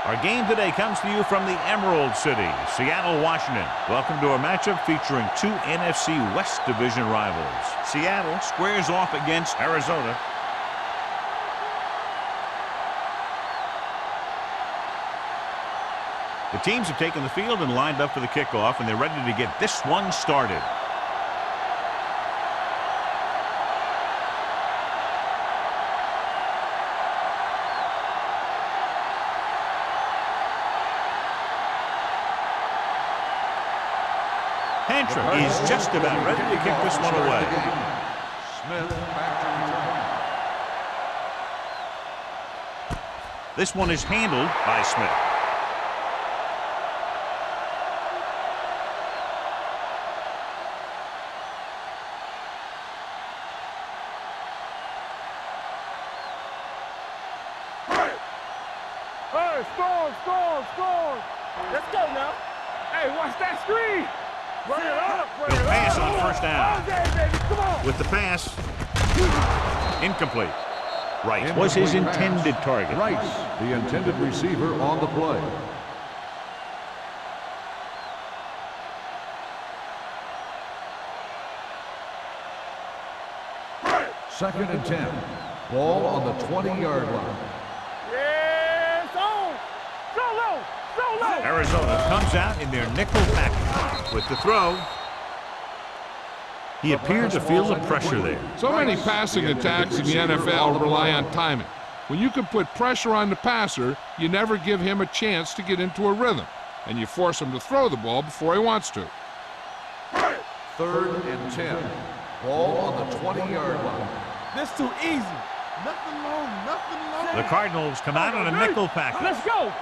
Our game today comes to you from the Emerald City, Seattle, Washington. Welcome to our matchup featuring two NFC West Division rivals. Seattle squares off against Arizona. The teams have taken the field and lined up for the kickoff, and they're ready to get this one started. Hantra is just about ready to kick this one away. Smith back to return. This one is handled by Smith. Hey, score! Let's go now. Hey, watch that screen. Run it up. The pass on first down. Baby, come on. With the pass, incomplete. Rice was his intended target. Rice, the intended receiver on the play. Second and 10. Ball on the 20-yard line. Yes, on. So low. Arizona comes out in their nickel package with the throw. He appeared to feel the pressure there. So many passing attacks in the NFL rely on timing. When you can put pressure on the passer, you never give him a chance to get into a rhythm, and you force him to throw the ball before he wants to. Third and 10. Ball on the 20-yard line. This too easy. Nothing long. The Cardinals come out on a nickel package. Let's go.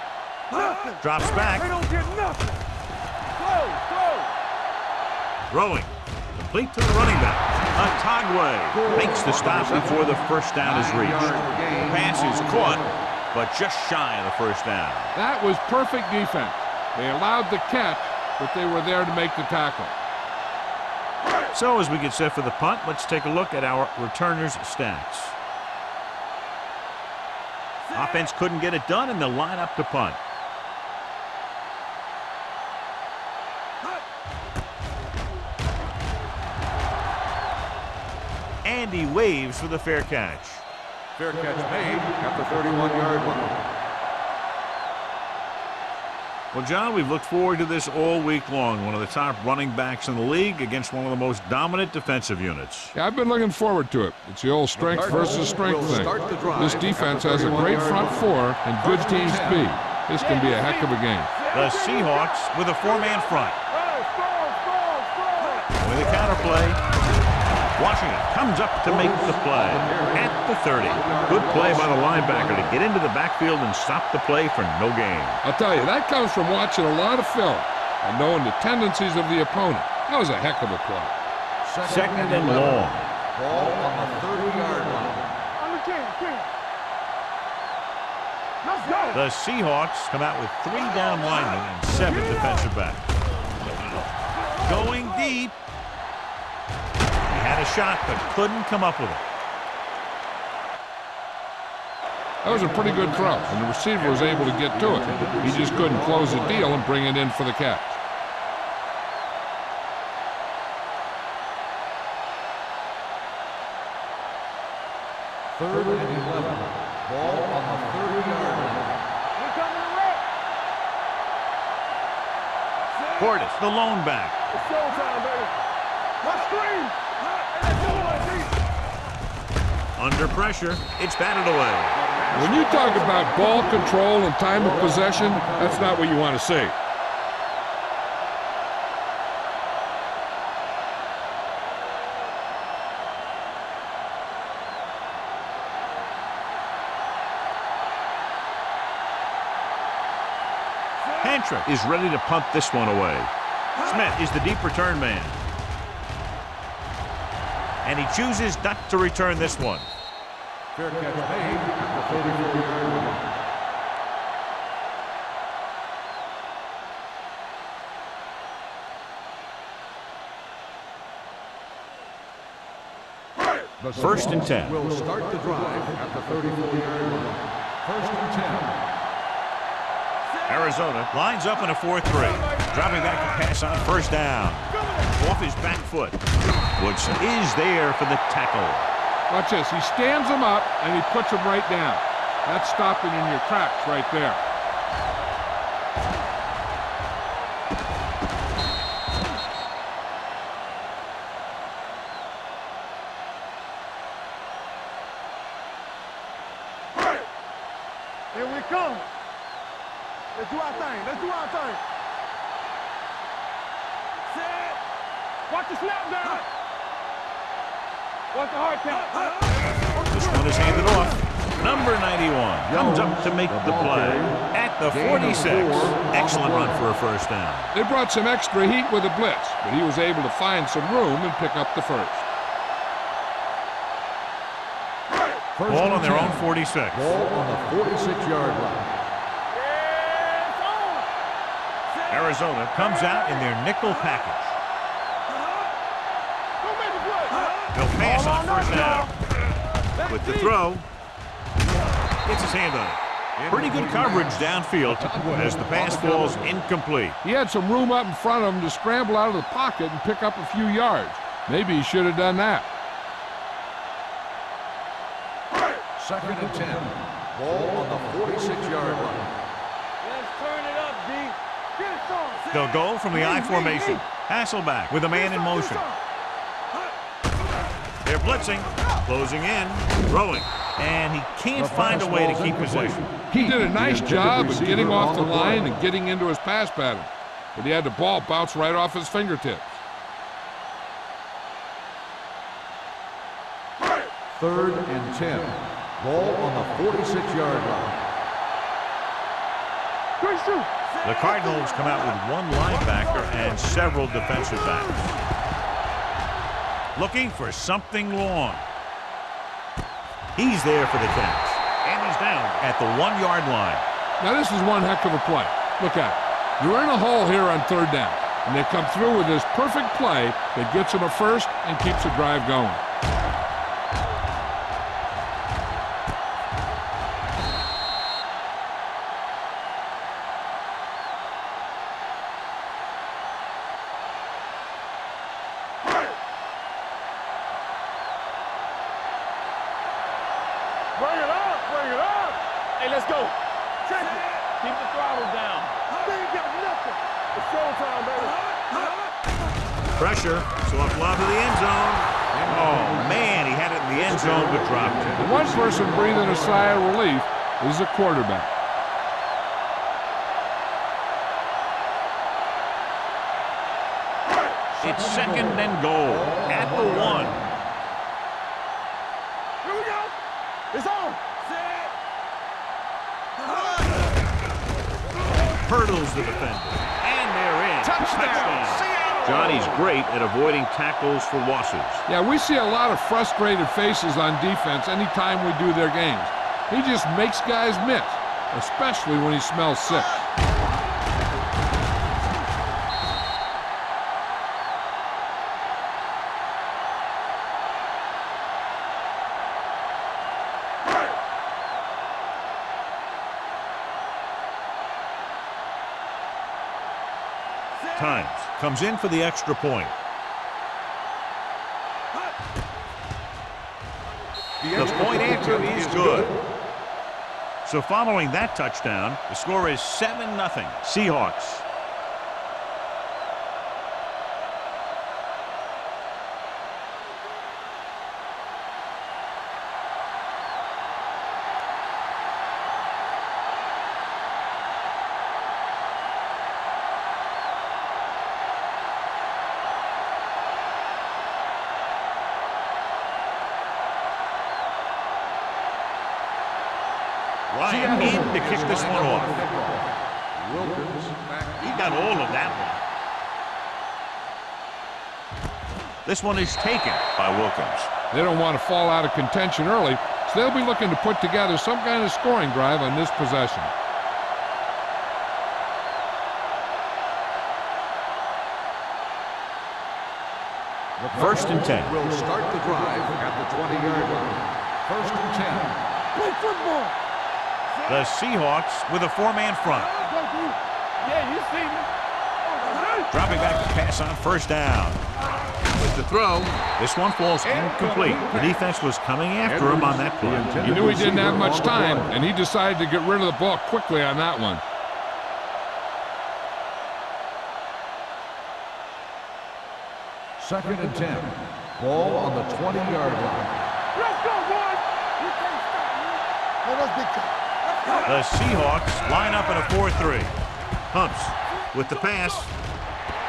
Nothing. Drops back. They don't get nothing. Slow. Throwing. Complete to the running back. Otagwe makes the stop before the first down is reached. The pass is caught, but just shy of the first down. That was perfect defense. They allowed the catch, but they were there to make the tackle. So as we get set for the punt, let's take a look at our returners' stats. Offense couldn't get it done, and they'll line up to punt. And he waves for the fair catch. Fair catch made at the 31-yard line. Well, John, we've looked forward to this all week long. One of the top running backs in the league against one of the most dominant defensive units. Yeah, I've been looking forward to it. It's the old strength versus strength thing. This defense has a great front four and good team speed. This can be a heck of a game. The Seahawks with a four-man front. With a counterplay. Washington comes up to make the play at the 30. Good play by the linebacker to get into the backfield and stop the play for no gain. I'll tell you, that comes from watching a lot of film and knowing the tendencies of the opponent. That was a heck of a play. Second and long. Ball on the 30-yard line. Let's go. The Seahawks come out with 3 down linemen and 7 defensive backs. Going deep. Had a shot, but couldn't come up with it. That was a pretty good throw, and the receiver was able to get to it. He just couldn't close the deal and bring it in for the catch. Third and 11. Ball on the 30-yard line. Portis, the lone back. It's showtime, baby. Let's scream. Under pressure, it's batted away. When you talk about ball control and time of possession, that's not what you want to see. Hantra is ready to punt this one away. Smith is the deep return man. And he chooses not to return this one. Fair catch made at the 34-yard line. First and 10. Will start the drive at the 34-yard line. First and 10. Arizona lines up in a 4-3. Dropping back to pass on first down. Off his back foot. Woods is there for the tackle. Watch this. He stands him up, and he puts him right down. That's stopping in your tracks right there. Here we come. Let's do our thing. Let's do our thing. Set. Watch the snap down. Watch the hard count. This one is handed off. Number 91 comes up to make the play at the 46. Excellent run for a first down. They brought some extra heat with a blitz, but he was able to find some room and pick up the first. Ball on their own 46. Ball on the 46-yard line. Arizona comes out in their nickel package. They'll pass on first down. With the throw, gets his hand on it. Pretty good coverage downfield as the pass falls incomplete. He had some room up in front of him to scramble out of the pocket and pick up a few yards. Maybe he should have done that. 2nd and 10. Ball on the 46-yard line. Let's turn it up, D. Get it on. They'll go from the I formation. Hasselback with a man in motion. They're blitzing, closing in, throwing, and he can't find a way to keep possession. He did a nice job of getting off the line and getting into his pass pattern, but he had the ball bounce right off his fingertips. 3rd and 10. Ball on the 46-yard line. The Cardinals come out with one linebacker and several defensive backs. Looking for something long. He's there for the catch. And he's down at the 1-yard line. Now this is one heck of a play. Look at it. You're in a hole here on 3rd down, and they come through with this perfect play that gets them a first and keeps the drive going. Bring it up, bring it up. Hey, let's go. Check it. Keep the throttle down. They ain't got nothing. It's showtime, baby. Pressure, soft lob to the end zone. Oh, man, he had it in the end zone but dropped it. The one person breathing a sigh of relief is the quarterback. It's 2nd and goal at the 1. Here we go. It's on. Set. Hurdles the defender. And they're in. Touchdown. Johnny's great at avoiding tackles for losses. Yeah, we see a lot of frustrated faces on defense anytime we do their games. He just makes guys miss, especially when he smells sick. Times comes in for the extra point. The point answer is good. So following that touchdown, the score is 7-0 Seahawks. Ryan in to kick this one off. He got all of that one. This one is taken by Wilkins. They don't want to fall out of contention early, so they'll be looking to put together some kind of scoring drive on this possession. First and 10. Will start the drive at the 20-yard line. 1st and 10. Play football. The Seahawks with a 4-man front. Yeah, you see me. Dropping back to pass on first down. With the throw, This one falls incomplete. The defense was coming after him on that play. he knew he didn't have much time, and he decided to get rid of the ball quickly on that one. Second and 10. Ball on the 20-yard line. Let's go, boys. You can't stop me. Let us be tough. The Seahawks line up in a 4-3. Humps with the pass.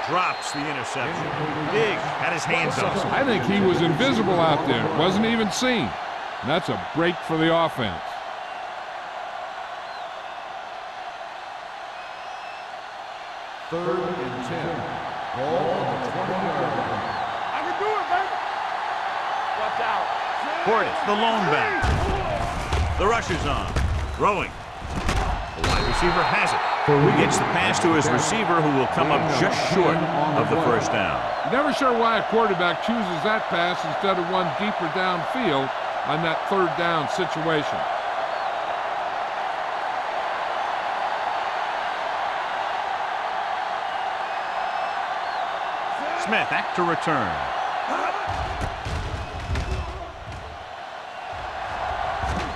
Drops the interception. Diggs had his hands up. I think he was invisible out there. Wasn't even seen. And that's a break for the offense. Third and 10. Ball on the 20-yard line. I can do it, baby. Watch out. Portis, the lone back. The rush is on. Throwing. The wide receiver has it. He gets the pass to his receiver, who will come up just short of the first down. Never sure why a quarterback chooses that pass instead of one deeper downfield on that third down situation. Smith back to return.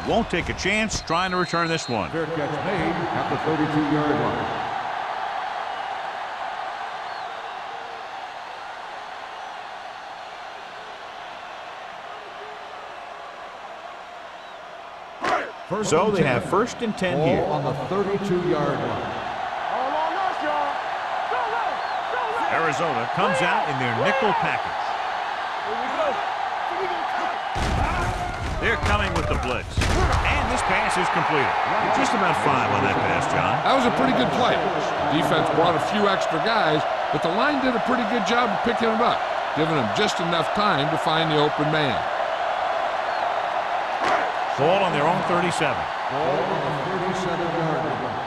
Won't take a chance trying to return this one. Fair catch made at the 32-yard line. So they have first and 10 here. Ball on the 32-yard line. All on us, y'all. Go, go, go, go. Arizona comes out in their nickel package. Here we go. Here we go. They're coming with the blitz. And this pass is completed. Just about 5 on that pass, John. That was a pretty good play. The defense brought a few extra guys, but the line did a pretty good job of picking it up, giving them just enough time to find the open man. Ball on their own 37. Ball on the 37-yard line.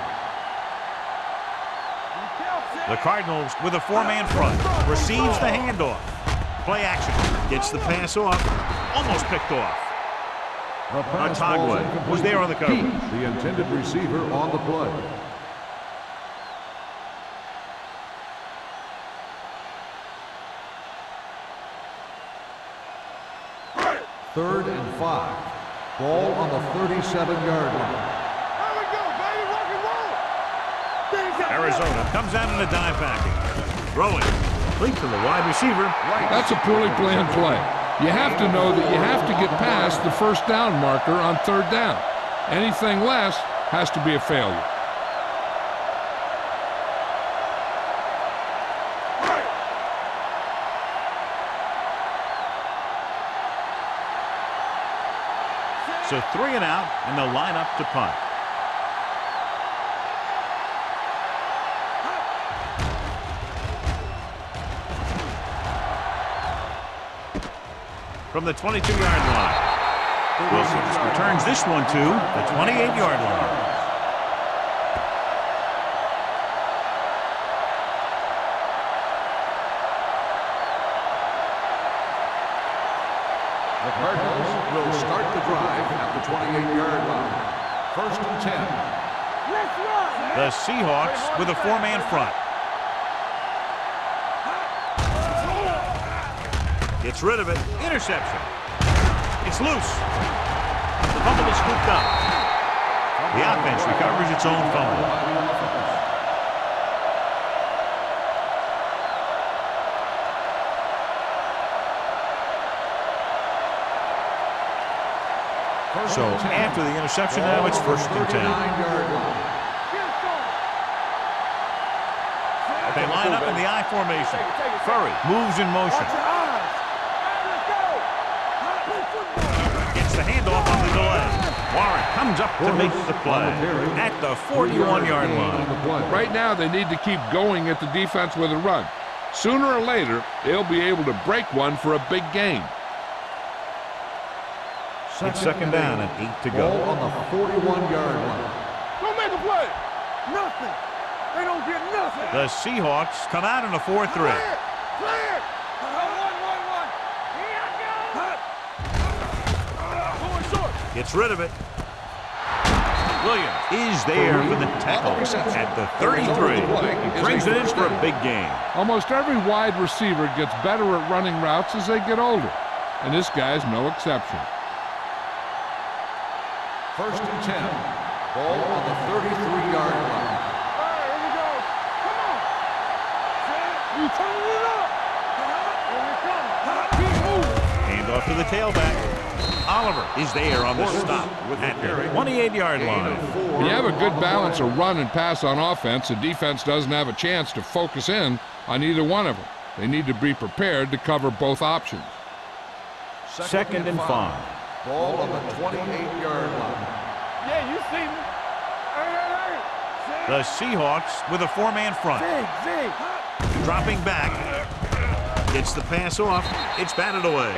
The Cardinals with a 4-man front. Receives the handoff. Play action. Gets the pass off. Almost picked off. Otagwe was there on the coverage. The intended receiver on the play. Third and 5. Ball on the 37-yard line. There we go, baby. Rock and roll. Arizona comes out in a dime package. Throwing. Complete to the wide receiver. That's a poorly planned play. You have to know that you have to get past the first down marker on third down. Anything less has to be a failure. So 3 and out, and they'll line up to punt. From the 22-yard line. Wilson returns this one to the 28-yard line. The Cardinals will start the drive at the 28-yard line. First and 10. Let's run. The Seahawks with a 4-man front. Gets rid of it. Interception. It's loose. The fumble is scooped up. The offense recovers its own fumble. So after the interception, now it's first and 10. They line up in the I formation. Curry moves in motion. Gets the handoff on the delay. Warren comes up to make the play at the 41-yard line. Right now, they need to keep going at the defense with a run. Sooner or later, they'll be able to break one for a big gain. It's second down and 8 to go. Ball on the 41-yard line. Don't make a play. Nothing. They don't get nothing. The Seahawks come out in a 4-3. Clear. Going short. Gets rid of it. Williams is there for the tackle at the 33. He brings it in for a big gain. Almost every wide receiver gets better at running routes as they get older, and this guy's no exception. 1st and 10. Ball on the 33-yard line. All right, here we go. Come on. You turning it up. Here we come. Keep moving. Hand off to the tailback. Oliver is there on the stop at the 28-yard line. When you have a good balance of run and pass on offense, the defense doesn't have a chance to focus in on either one of them. They need to be prepared to cover both options. 2nd and 5. Ball on the 28-yard line. Yeah, you see me. Hey. The Seahawks with a 4-man front. Zig. Dropping back. Gets the pass off. It's batted away.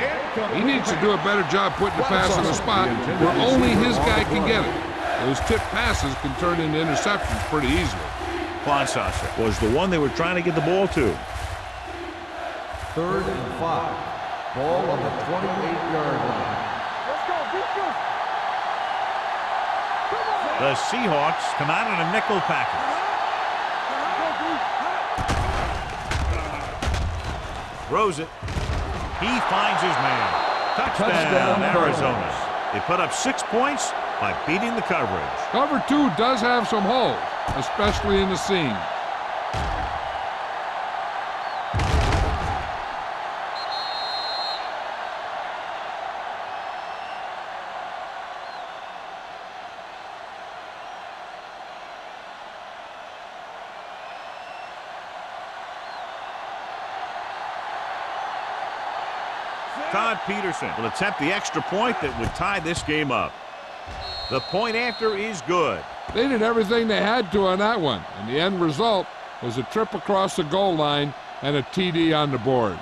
He needs to do a better job putting the pass in a spot where only his guy can get it. Those tip passes can turn into interceptions pretty easily. Klonsasser was the one they were trying to get the ball to. 3rd and 5. Ball on the 28-yard line. Let's go. Defense. Come on. The Seahawks come out in a nickel package. Throws it. He finds his man. Touchdown, Arizona. They put up 6 points by beating the coverage. Cover 2 does have some holes, especially in the seam. Todd Peterson will attempt the extra point that would tie this game up. The point after is good. They did everything they had to on that one, and the end result was a trip across the goal line and a TD on the board.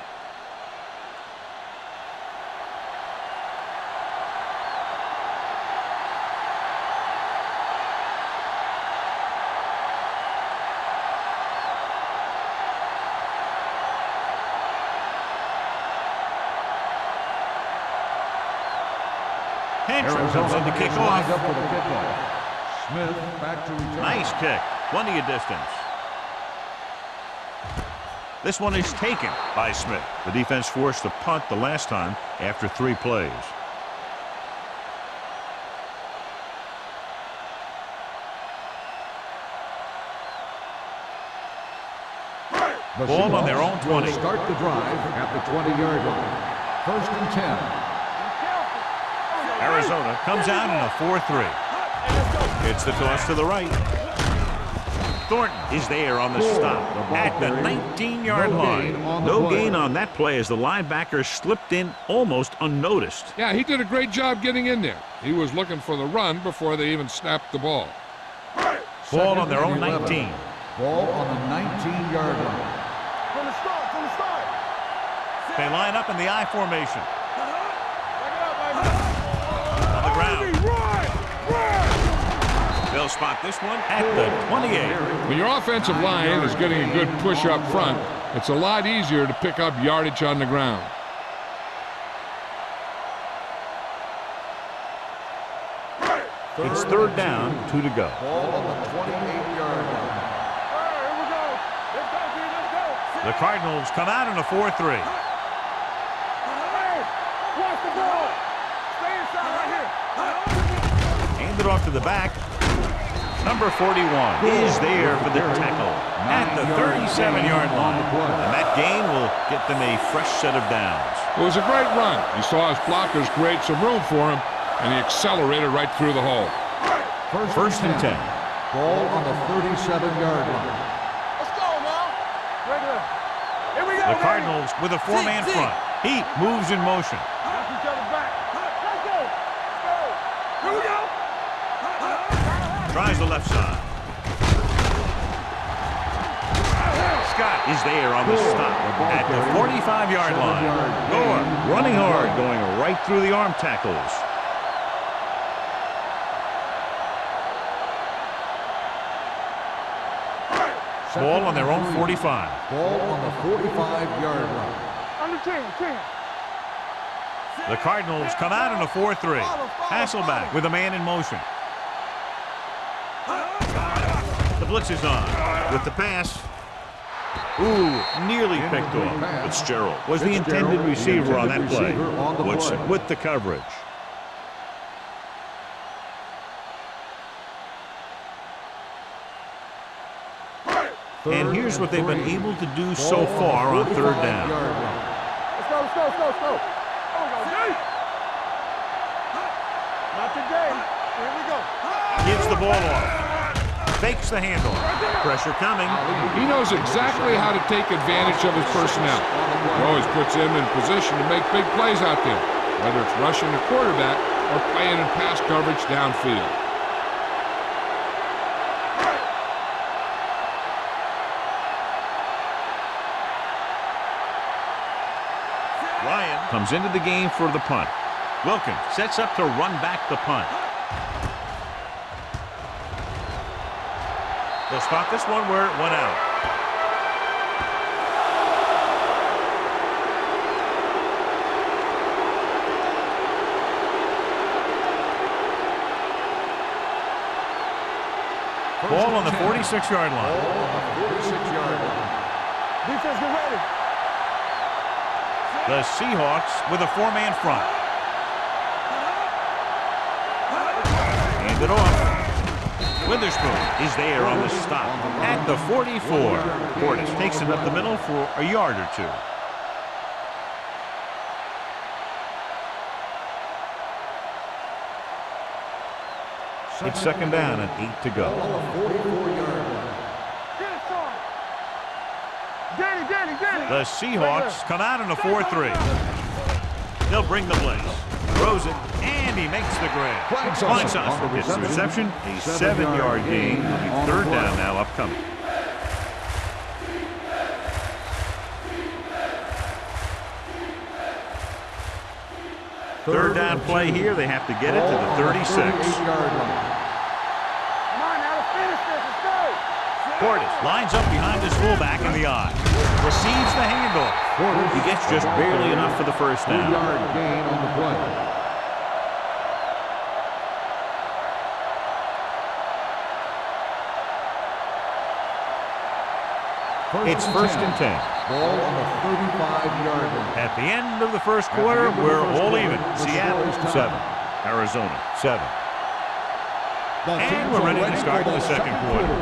Hentry comes in to kick off. Up for the kickoff. Smith back to return. Nice kick. Plenty of distance. This one is taken by Smith. The defense forced the punt the last time after 3 plays. The Ball on their own 20. Start the drive at the 20-yard line. 1st and 10. Arizona comes out in a 4-3. It's the toss to the right. Thornton is there on the stop at the 19-yard line. No gain on that play as the linebacker slipped in almost unnoticed. Yeah, he did a great job getting in there. He was looking for the run before they even snapped the ball. Ball on their own 19. Ball on the 19-yard line. From the start. They line up in the I formation. Back it up. On the ground. They'll spot this one at the 28. When your offensive line is getting a good push up front, it's a lot easier to pick up yardage on the ground. It's 3rd down, 2 to go. Ball on the 28-yard line. Here we go. Let's go. The Cardinals come out in a 4-3. Hey, watch the ball. Stay inside right here. Hand it off to the back. Number 41 is there for the tackle at the 37-yard line. And that gain will get them a fresh set of downs. It was a great run. He saw his blockers create some room for him, and he accelerated right through the hole. 1st and 10. Ball on the 37-yard line. Let's go now. Regular. Here we go. The Cardinals with a 4-man front. He moves in motion. Knock each other back. Let's go. Here we go. Tries the left side. Scott is there on the stop at the 45-yard line. Gore running hard, going right through the arm tackles. Ball on their own 45. Ball on the 45-yard line. Under 10. The Cardinals come out in a 4-3. Hasselback with a man in motion. blitz is on. With the pass. Ooh, nearly picked off. Fitzgerald was the intended receiver on that play. Woodson with the coverage. And here's what they've been able to do so far on third down. Let's go, let's go, let's go, let's go. Not today. Here we go. Gives the ball off. Fakes the handoff. Pressure coming. He knows exactly how to take advantage of his personnel. He always puts him in position to make big plays out there, whether it's rushing the quarterback or playing in pass coverage downfield. Ryan comes into the game for the punt. Wilkins sets up to run back the punt. They'll spot this one where it went out. Ball on the 46-yard line. Defense, get ready. The Seahawks with a four-man front. Hand it off. Witherspoon is there on the stop at the 44. Portis takes it up the middle for a yard or two. It's second down and 8 to go. The Seahawks come out in a 4-3. They'll bring the blitz. Throws it, and he makes the grab. Kleinsasser gets the reception. A 7-yard gain. It'll be third down now upcoming. Third down play here. They have to get it to the 36. Come on, now let's finish this. Let's go. Portis lines up behind his fullback in the eye. Receives the handoff. He gets just barely enough for the first down. Gain on the play. It's first and 10. Ball on the 35-yard line. At the end of the first quarter, we're all even. Seattle 7, Arizona 7. And we're ready to start the second quarter.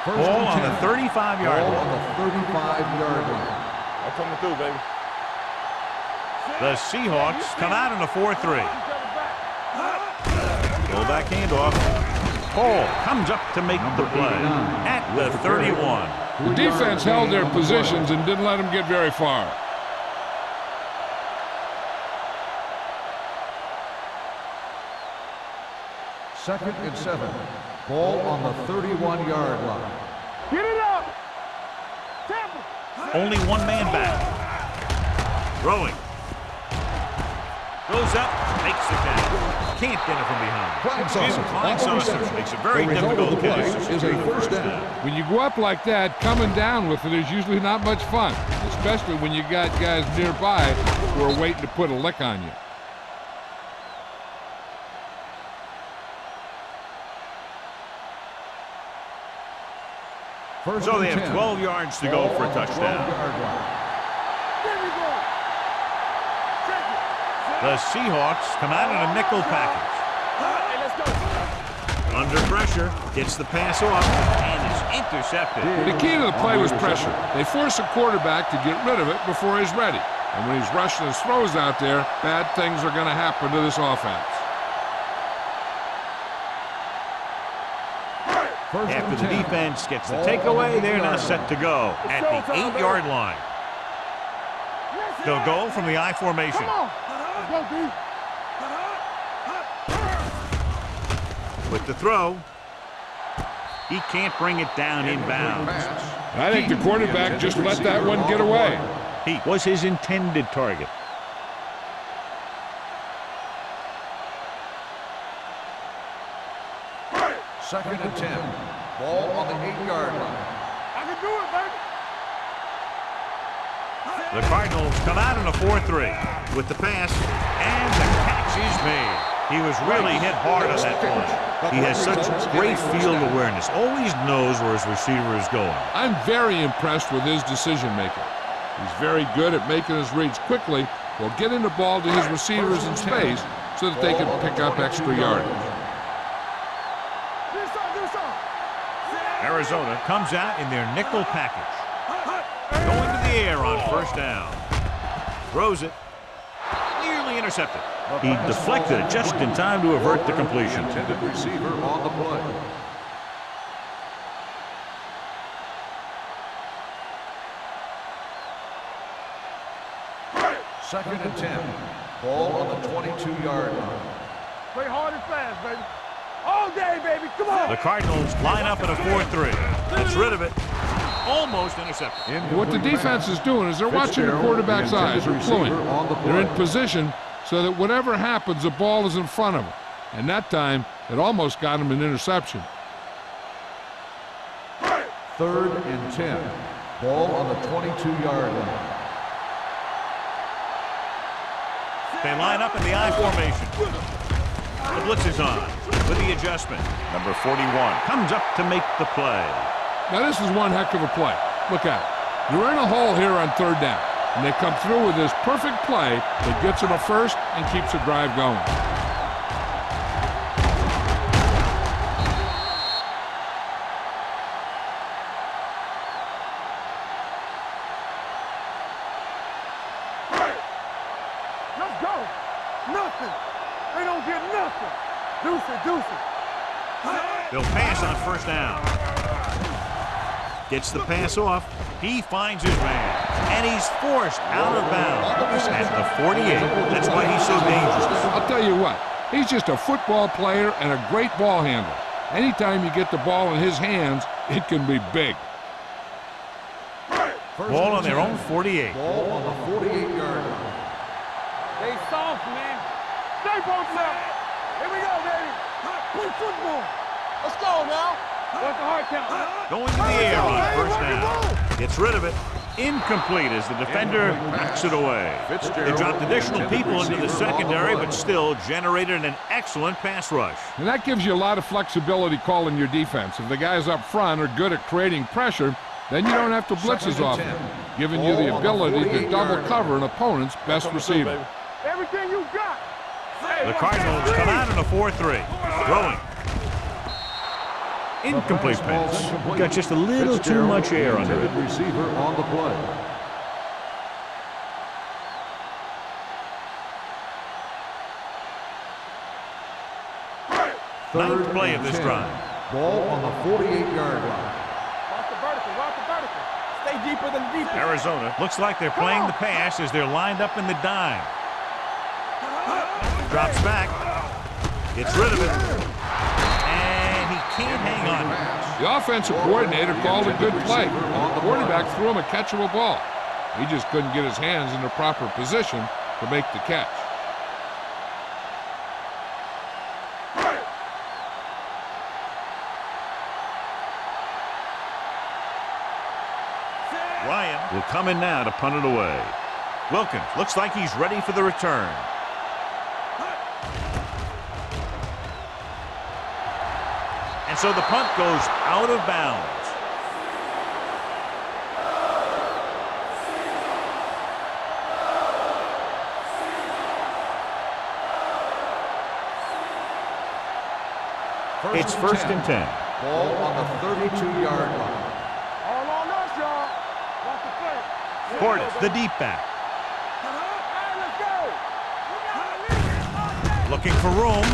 Ball on the 35-yard line. On the 35-yard line. I'm coming through, baby. The Seahawks come out in a 4-3. Fullback handoff. Hall comes up to make the play at the 31. The defense held their positions and didn't let them get very far. Second and 7. Ball on the 31-yard line. Get it up. Tampa. Only one man back. Throwing. Goes up, makes the catch. Can't get it from behind. Kleinsasser makes it very difficult catch. Is a first down. When you go up like that, coming down with it is usually not much fun, especially when you got guys nearby who are waiting to put a lick on you. So they have 12 yards to go for a touchdown. The Seahawks come out in a nickel package. Hey, let's go. Under pressure, gets the pass off, and is intercepted. The key to the play was pressure. They force a quarterback to get rid of it before he's ready. And when he's rushing his throws out there, bad things are going to happen to this offense. After the defense gets the takeaway, they're now set to go at the 8-yard line. They'll go from the I formation. Come on. Let's go, D. With the throw, he can't bring it down inbounds. I think the quarterback just let that one get away. He was his intended target. Second and 10. Ball on the 8-yard line. I can do it, baby. The Cardinals come out in a 4-3 with the pass, and the catch is made. He was really hit hard on that play. He has such great field awareness, always knows where his receiver is going. I'm very impressed with his decision-making. He's very good at making his reads quickly while getting the ball to his receivers in space so that they can pick up extra yardage. Arizona comes out in their nickel package. Going to the air on first down. Throws it. Nearly intercepted. He deflected it just in time to avert the completion. Intended receiver on the play. Second and 10. Ball on the 22-yard line. Play hard and fast, baby. All day, baby. Come on. The Cardinals line up in a 4-3. Gets rid of it. Almost intercepted. What the defense is doing is they're watching the quarterback's eyes. They're cluing. They're in position so that whatever happens, the ball is in front of them. And that time, it almost got him an interception. Third and 10. Ball on the 22-yard line. They line up in the I formation. The blitz is on with the adjustment. Number 41 comes up to make the play. Now this is one heck of a play. Look at it. You're in a hole here on third down, and they come through with this perfect play that gets them a first and keeps the drive going. Let's go. Nothing. They don't get nothing. Deuce it, deuce it. They'll pass on first down. Gets the pass off. He finds his man. And he's forced out of bounds at the 48. That's why he's so dangerous. I'll tell you what. He's just a football player and a great ball handler. Anytime you get the ball in his hands, it can be big. Ball on their own 48. Ball on the 48-yard line. Stay soft, man. Stay posted up. Here we go, baby. Play football. Let's go now. What's the hard count? Going to the air on first down. Gets rid of it. Incomplete as the defender knocks it away. They dropped additional people into the secondary, but still generated an excellent pass rush. And that gives you a lot of flexibility calling your defense. If the guys up front are good at creating pressure, then you don't have to blitz as often, giving you the ability to double cover an opponent's best receiver. Everything you got. The Cardinals come out in a 4-3. Throwing. Incomplete pass. Got just a little too much air under it. Receiver on the play. Ninth play of this drive. Ball on the 48-yard line. Watch the vertical, watch the vertical. Stay deeper than the defense. Arizona looks like they're playing the pass as they're lined up in the dime. Drops back. Gets rid of it. And he can't hang on. The offensive coordinator called a good play. The quarterback threw him a catchable ball. He just couldn't get his hands in the proper position to make the catch. Ryan will come in now to punt it away. Wilkins looks like he's ready for the return. And so the punt goes out of bounds. It's first and 10. Ball on the 32-yard line. All on us, y'all. Watch the play. Portis, the deep back. Hey, let's go. Looking for room.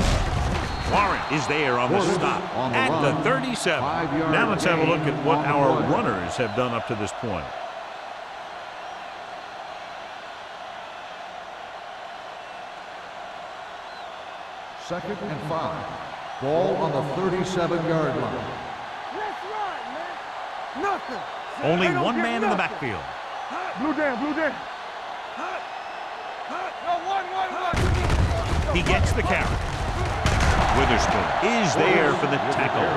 Warren is there on the stop at the 37. Now let's have a look at what our runners have done up to this point. Second and 5. Ball on the 37-yard line. Let's run, man. Nothing. Only They don't one get man in the nothing. backfield. Blue down, blue down. No, one. He gets the carry. Witherspoon is there for the tackle.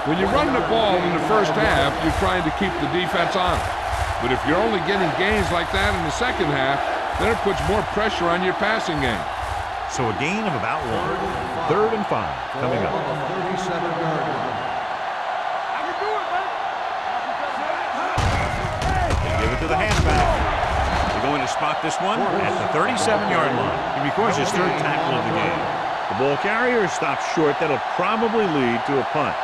When you run the ball in the first half, you're trying to keep the defense on it. But if you're only getting gains like that in the second half, then it puts more pressure on your passing game. So a gain of about 1. 3rd and 5 coming Ball up. on the 37-yard line. I can do it, man. They give it to the halfback. They're going to spot this one at the 37-yard line. He records his 3rd tackle of the game. The ball carrier stops short. That'll probably lead to a punt.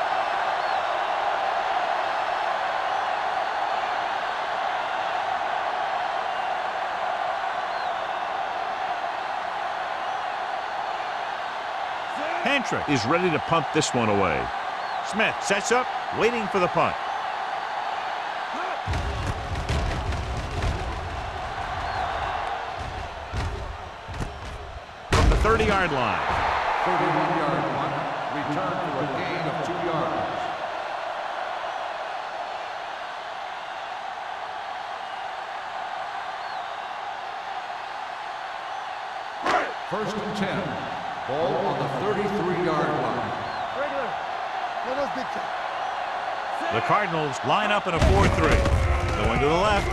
Hantrick is ready to punt this one away. Smith sets up, waiting for the punt. From the 30-yard line. 31-yard punt. Return for a gain of 2 yards. First and 10. Ball on the 33-yard line. Regular. Let us big time. The Cardinals line up in a 4-3. Going to the left.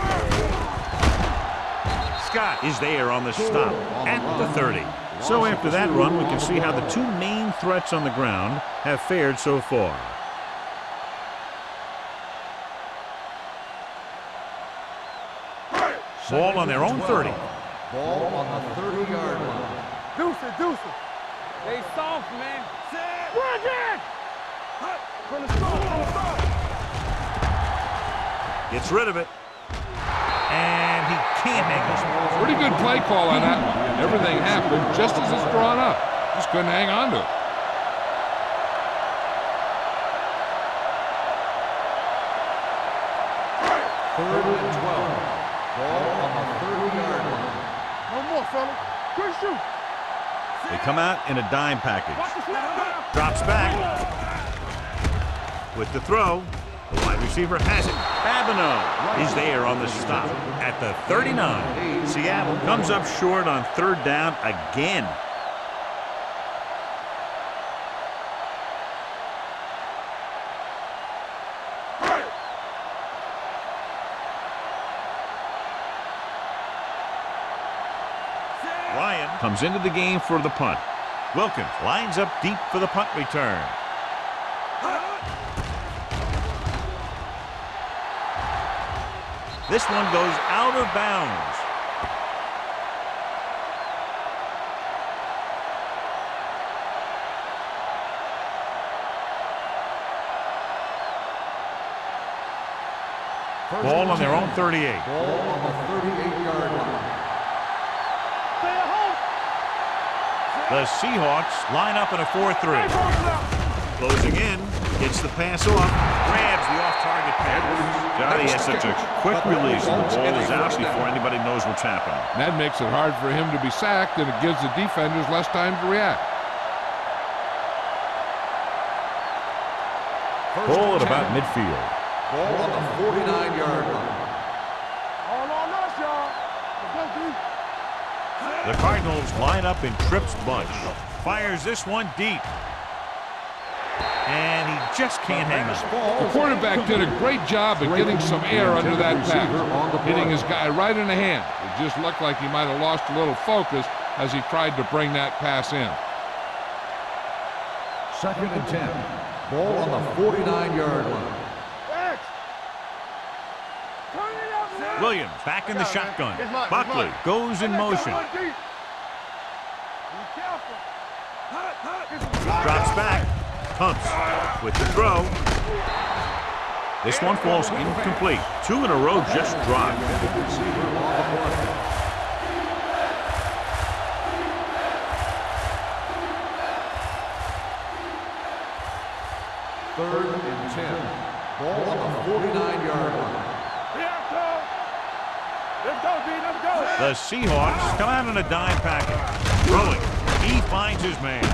Scott is there on the stop at the 30. So after that run, we can see how the 2 main threats on the ground have fared so far. Ball on their own 30. Ball on the 30-yard line. Deuce it, deuce it. They soft, man. Run again. From the start. Gets rid of it. And he can't make this one. Pretty good play call on that one. Everything happened just as it's drawn up. Just couldn't hang on to it. Third and 12. Ball on the 30-yard line. No more, fella. Good shoot. They come out in a dime package. Watch the snap now. Drops back. With the throw, the wide receiver has it. Babineau is there on the stop at the 39. Seattle comes up short on 3rd down again. Ryan comes into the game for the punt. Wilkins lines up deep for the punt return. This one goes out of bounds. Ball on their own 38. Ball on the 38-yard line. Stay at home. The Seahawks line up in a 4-3. Closing in, gets the pass off, grabs the off-target pass. God, he has such a quick release, and the ball is out before anybody knows what's happening. And that makes it hard for him to be sacked, and it gives the defenders less time to react. Ball at about midfield. Ball on the 49-yard line. All on us, y'all. Let's go, D. The Cardinals line up in Tripp's bunch. Fires this one deep. And he just can't hang on. The quarterback did a great job of getting some air under that pass, hitting his guy right in the hand. It just looked like he might have lost a little focus as he tried to bring that pass in. 2nd and 10. Ball on the 49-yard line. X. Turn it up, man. Williams back in the shotgun. It's mine, it's Buckley mine. goes in motion. Be careful. Drops back. Pumps with the throw. This one falls incomplete. 2 in a row just dropped. Third and 10. Ball on the 49-yard line. Here it comes. Let's go, D. Let's go. The Seahawks come out in a dime package. Throwing. He finds his man.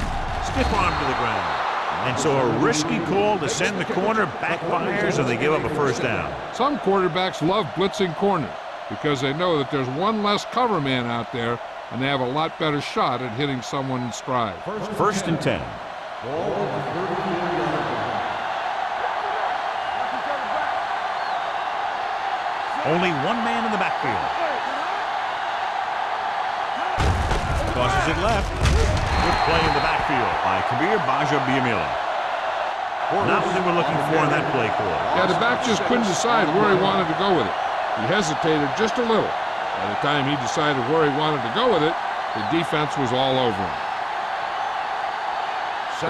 Stiff arm to the ground. And so a risky call to send the corner backfires, and they give up a 1st down. Some quarterbacks love blitzing corners because they know that there's one less cover man out there, and they have a lot better shot at hitting someone in stride. 1st and 10. Ball on the 34-yard line. Only one man in the backfield. Tosses it left. Good play in the backfield by Kabir Baja-Biamila. Not what they were looking for in that play call. Yeah, the back just couldn't decide where he wanted to go with it. He hesitated just a little. By the time he decided where he wanted to go with it, the defense was all over him.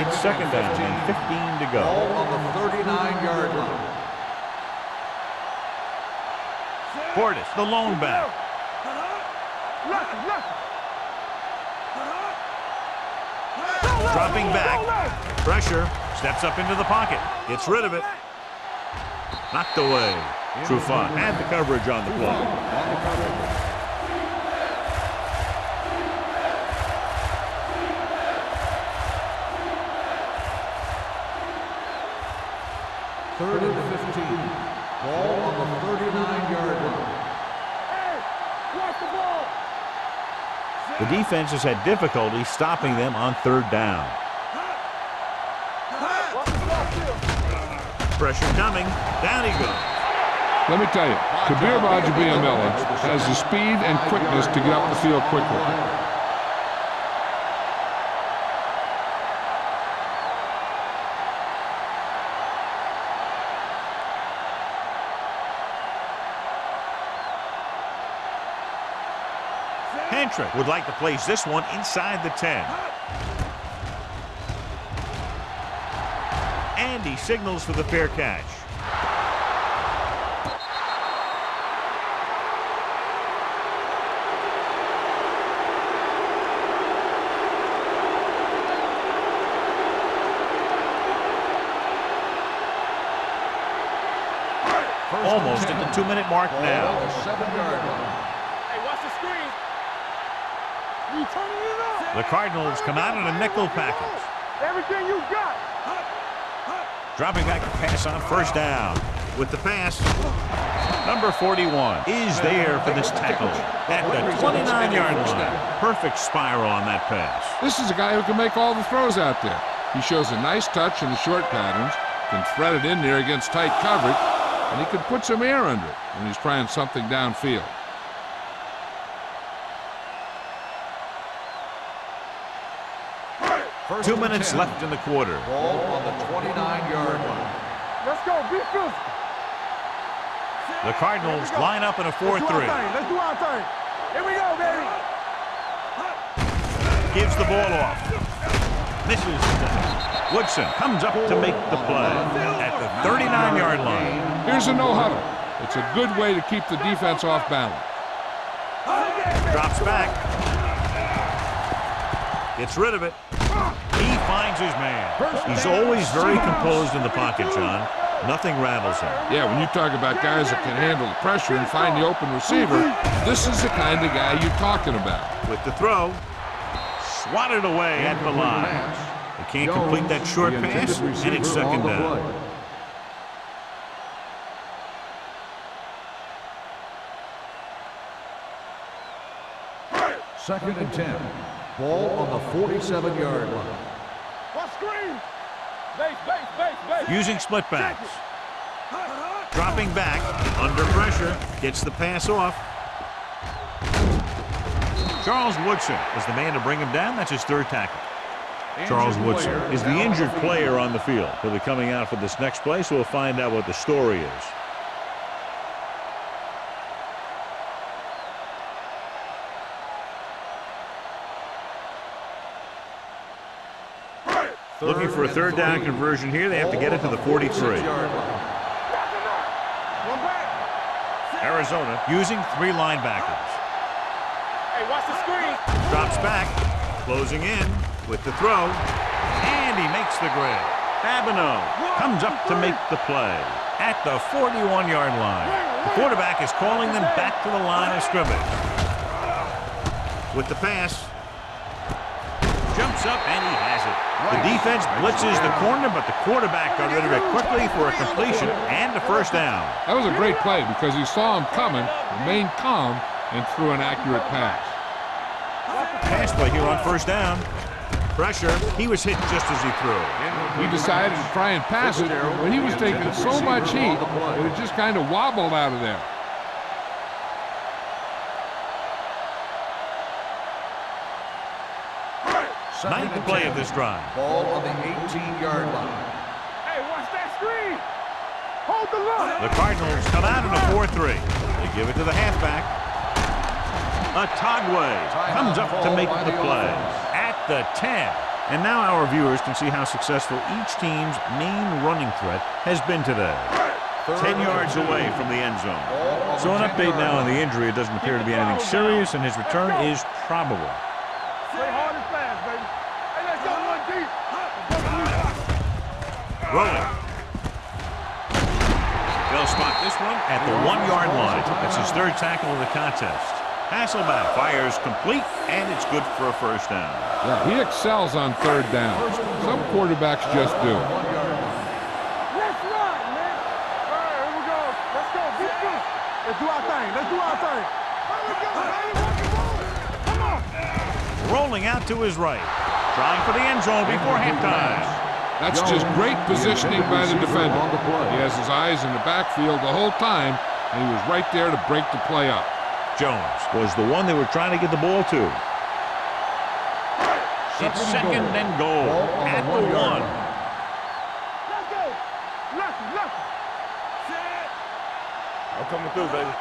It's second down and 15 to go. Ball on the 39-yard line. Portis, the lone back. Dropping back. Pressure. Steps up into the pocket. Gets rid of it. Knocked away. Trufant had the coverage on the play. Third and 15. Ball on the 39-yard line. The defense has had difficulty stopping them on third down. Pressure coming. Down he goes. Let me tell you, Kabir Baja-Biamila has the speed and quickness to get up the field quickly. Hentrick would like to place this one inside the 10. And he signals for the fair catch. Almost at the 2-minute mark now. Ball on the 7-yard line. Hey, watch the screen. You turning it up. The Cardinals come out in a nickel package. Everything you got. Dropping back to pass on first down. With the pass, number 41 is there for this tackle at the 29-yard line. Perfect spiral on that pass. This is a guy who can make all the throws out there. He shows a nice touch in the short patterns, can thread it in there against tight coverage, and he can put some air under it when he's trying something downfield. First 2 and minutes 10. left in the quarter. Ball on the 29-yard line. Let's go. Be physical. The Cardinals line up in a 4-3. Let's do our thing. Here we go, baby. Gives the ball off. Misses. Woodson comes up to make the play at the 39-yard line. Here's a no-huddle. It's a good way to keep the defense off balance. Drops back. Gets rid of it. He finds his man. He's always very composed in the pocket, John. Nothing rattles him. Yeah, when you talk about guys that can handle the pressure and find the open receiver, this is the kind of guy you're talking about. With the throw, swatted away at the line. They can't complete that short pass, and it's second down. Second and 10. Ball on the 47-yard line. What screen? Base. Using split backs. Dropping back, under pressure, gets the pass off. Charles Woodson is the man to bring him down. That's his third tackle. Charles Woodson is the injured player on the field. He'll be coming out for this next play, so we'll find out what the story is. Looking for a third down conversion here. They have to get it to the 43. Arizona using 3 linebackers. Hey, watch the screen. Drops back, closing in with the throw, and he makes the grab. Babineau comes up to make the play at the 41-yard line. The quarterback is calling them back to the line of scrimmage. With the pass, jumps up and he has it. The defense blitzes the corner, but the quarterback got rid of it quickly for a completion and a first down. That was a great play because he saw him coming, remained calm, and threw an accurate pass. Pass play here on first down. Pressure. He was hit just as he threw. He decided to try and pass it, but he was taking so much heat that it just kind of wobbled out of there. Second Ninth and play 10. of this drive. Ball on the 18-yard line. Hey, watch that screen. Hold the line. The Cardinals come out in a 4-3. They give it to the halfback. Atagwe comes up to make the play at the 10. And now our viewers can see how successful each team's main running threat has been today. 10 yards away from the end zone. So an update now on the injury. It doesn't appear to be anything serious, and his return is probable. Play hard and fast, baby. Hey, let's go one deep. Rolling. They'll spot this one at the 1-yard line. That's his third tackle of the contest. Hasselback fires complete, and it's good for a first down. Yeah, he excels on third down. Some quarterbacks just do. Let's run, man. All right, here we go. Let's go. Big push. Let's do our thing. Let's do our thing. Here we go, baby. Rock and roll. Come on. Rolling out to his right. Trying for the end zone before halftime. That's just great positioning by the defender. He has his eyes in the backfield the whole time, and he was right there to break the play up. Jones was the one they were trying to get the ball to. It's second and goal at the 1. Let's go. Lucky. Set. I'm coming through, baby.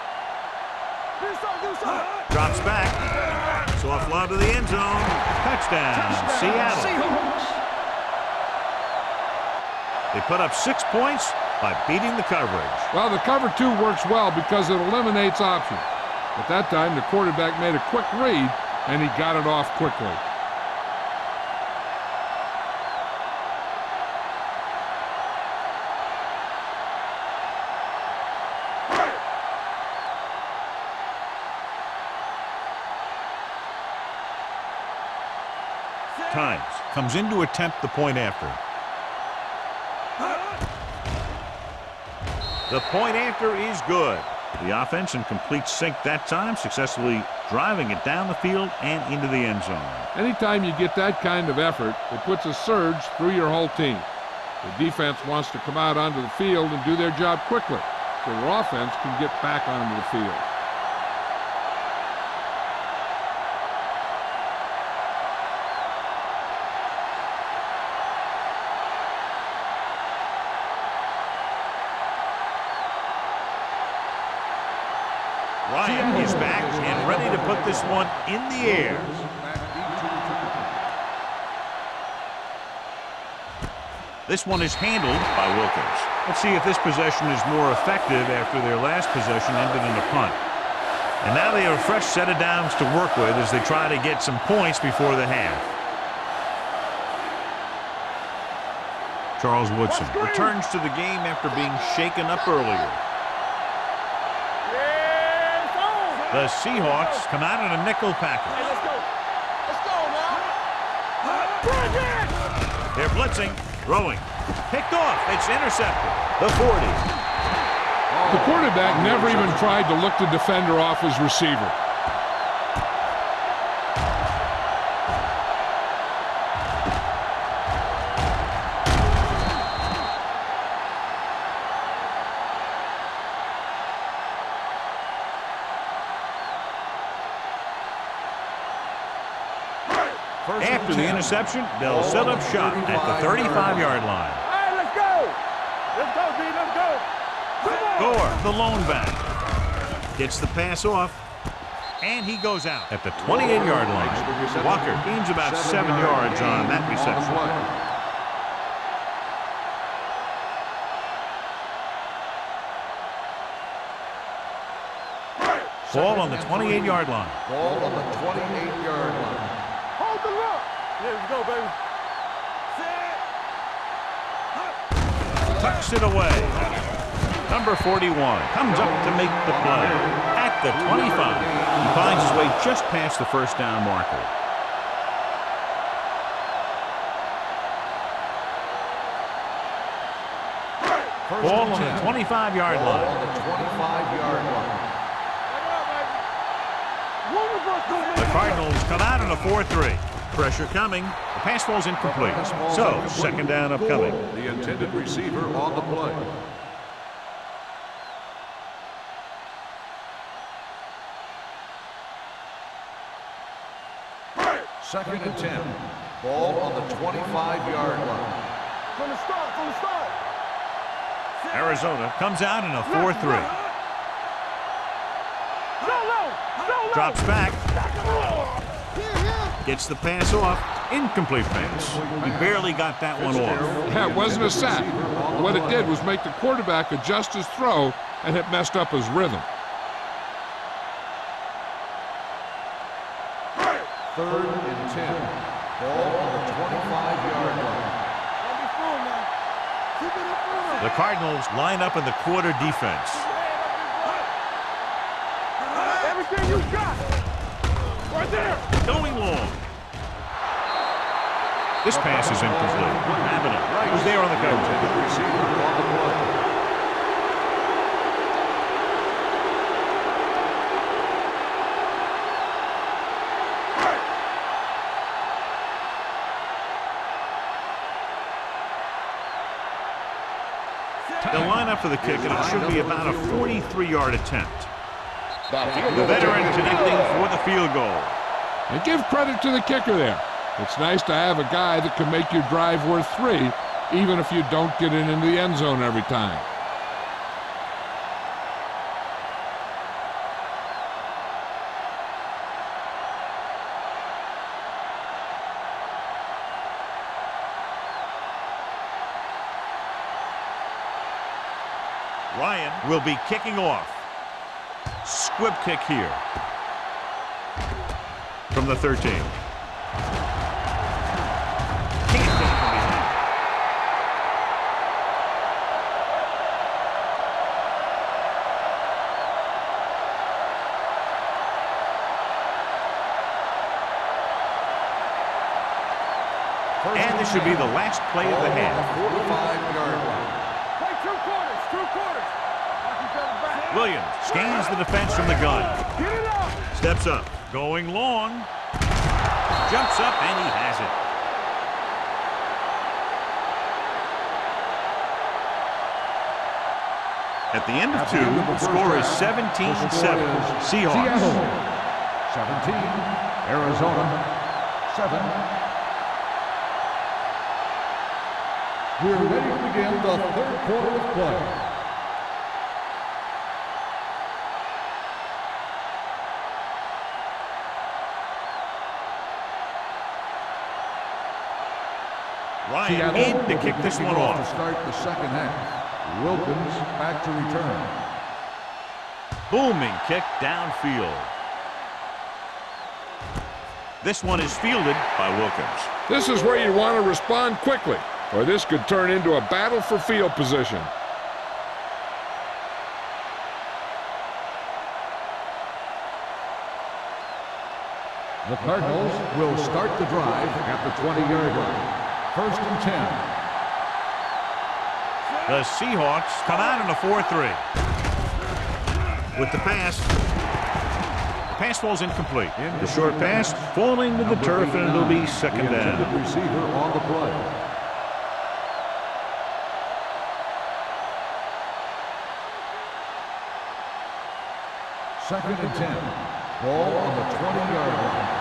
Do something. Drops back. So a fly to the end zone. Touchdown, Seattle. They put up 6 points by beating the coverage. Well, the cover 2 works well because it eliminates options. At that time, the quarterback made a quick read, and he got it off quickly. Times comes in to attempt the point after. The point after is good. The offense in complete sync that time, successfully driving it down the field and into the end zone. Anytime you get that kind of effort, it puts a surge through your whole team. The defense wants to come out onto the field and do their job quickly, so their offense can get back onto the field. Ryan is back and ready to put this one in the air. This one is handled by Wilkins. Let's see if this possession is more effective after their last possession ended in a punt. And now they have a fresh set of downs to work with as they try to get some points before the half. Charles Woodson returns to the game after being shaken up earlier. The Seahawks come out in a nickel package. Hey, let's go. Let's go now. Bring it. They're blitzing, throwing. Picked off. It's intercepted. The 40. The quarterback never even tried to look the defender off his receiver. After the interception, they'll set up shop at the 35-yard line. Hey, let's go. Let's go, D. Let's go. Come on. Gore, the lone back, gets the pass off, and he goes out at the 28-yard line. Walker gains about 7 yards on that reception. Ball on the 28-yard line. Ball on the 28-yard line. Hold the look. Yeah, let's go, baby. Set. Tucks it away. Number 41 comes up to make the play at the 25. He finds his way just past the first down marker. Ball on the 25-yard line. On the 25-yard line. The Cardinals come out in a 4-3. Pressure coming. The pass ball's incomplete. So, second down upcoming. The intended receiver on the play. Second and 10. Ball on the 25-yard line. From the start, from the start. Arizona comes out in a 4-3. Drops back. Gets the pass off. Incomplete pass. He barely got that one off. Yeah, it wasn't a sack. What it did was make the quarterback adjust his throw, and it messed up his rhythm. 3rd and 10. Ball on the 25-yard line. The Cardinals line up in the quarter defense. Everything you got. Right there. Going long. This pass is incomplete. Avenant was there on the coverage. Receiver on the play. They'll line up for the kick, and it should be about a 43-yard attempt. The veteran connecting for the field goal. And give credit to the kicker there. It's nice to have a guy that can make your drive worth 3, even if you don't get it into the end zone every time. Ryan will be kicking off. Squib kick here. From the 13. Can't get from behind. And this should be the last play of the half. 45-yard line. Play 2 quarters, 2 quarters. Watch each other back. Williams scans the defense from the gun. Get it up. Steps up. Going long. Jumps up, and he has it. At the end of 2, the score is 17-7. Seahawks. 17. Arizona. 7. We're ready to begin the 3rd quarter of play. Ryan in to kick this one off. To start the second half. Wilkins back to return. Booming kick downfield. This one is fielded by Wilkins. This is where you want to respond quickly, or this could turn into a battle for field position. The Cardinals will start the drive at the 20-yard line. 1st and 10. The Seahawks come out in a 4-3. With the pass. The pass falls incomplete. The short pass falling to the turf, and it'll be second down. The receiver on the play. Second and 10. Ball on the 20-yard line.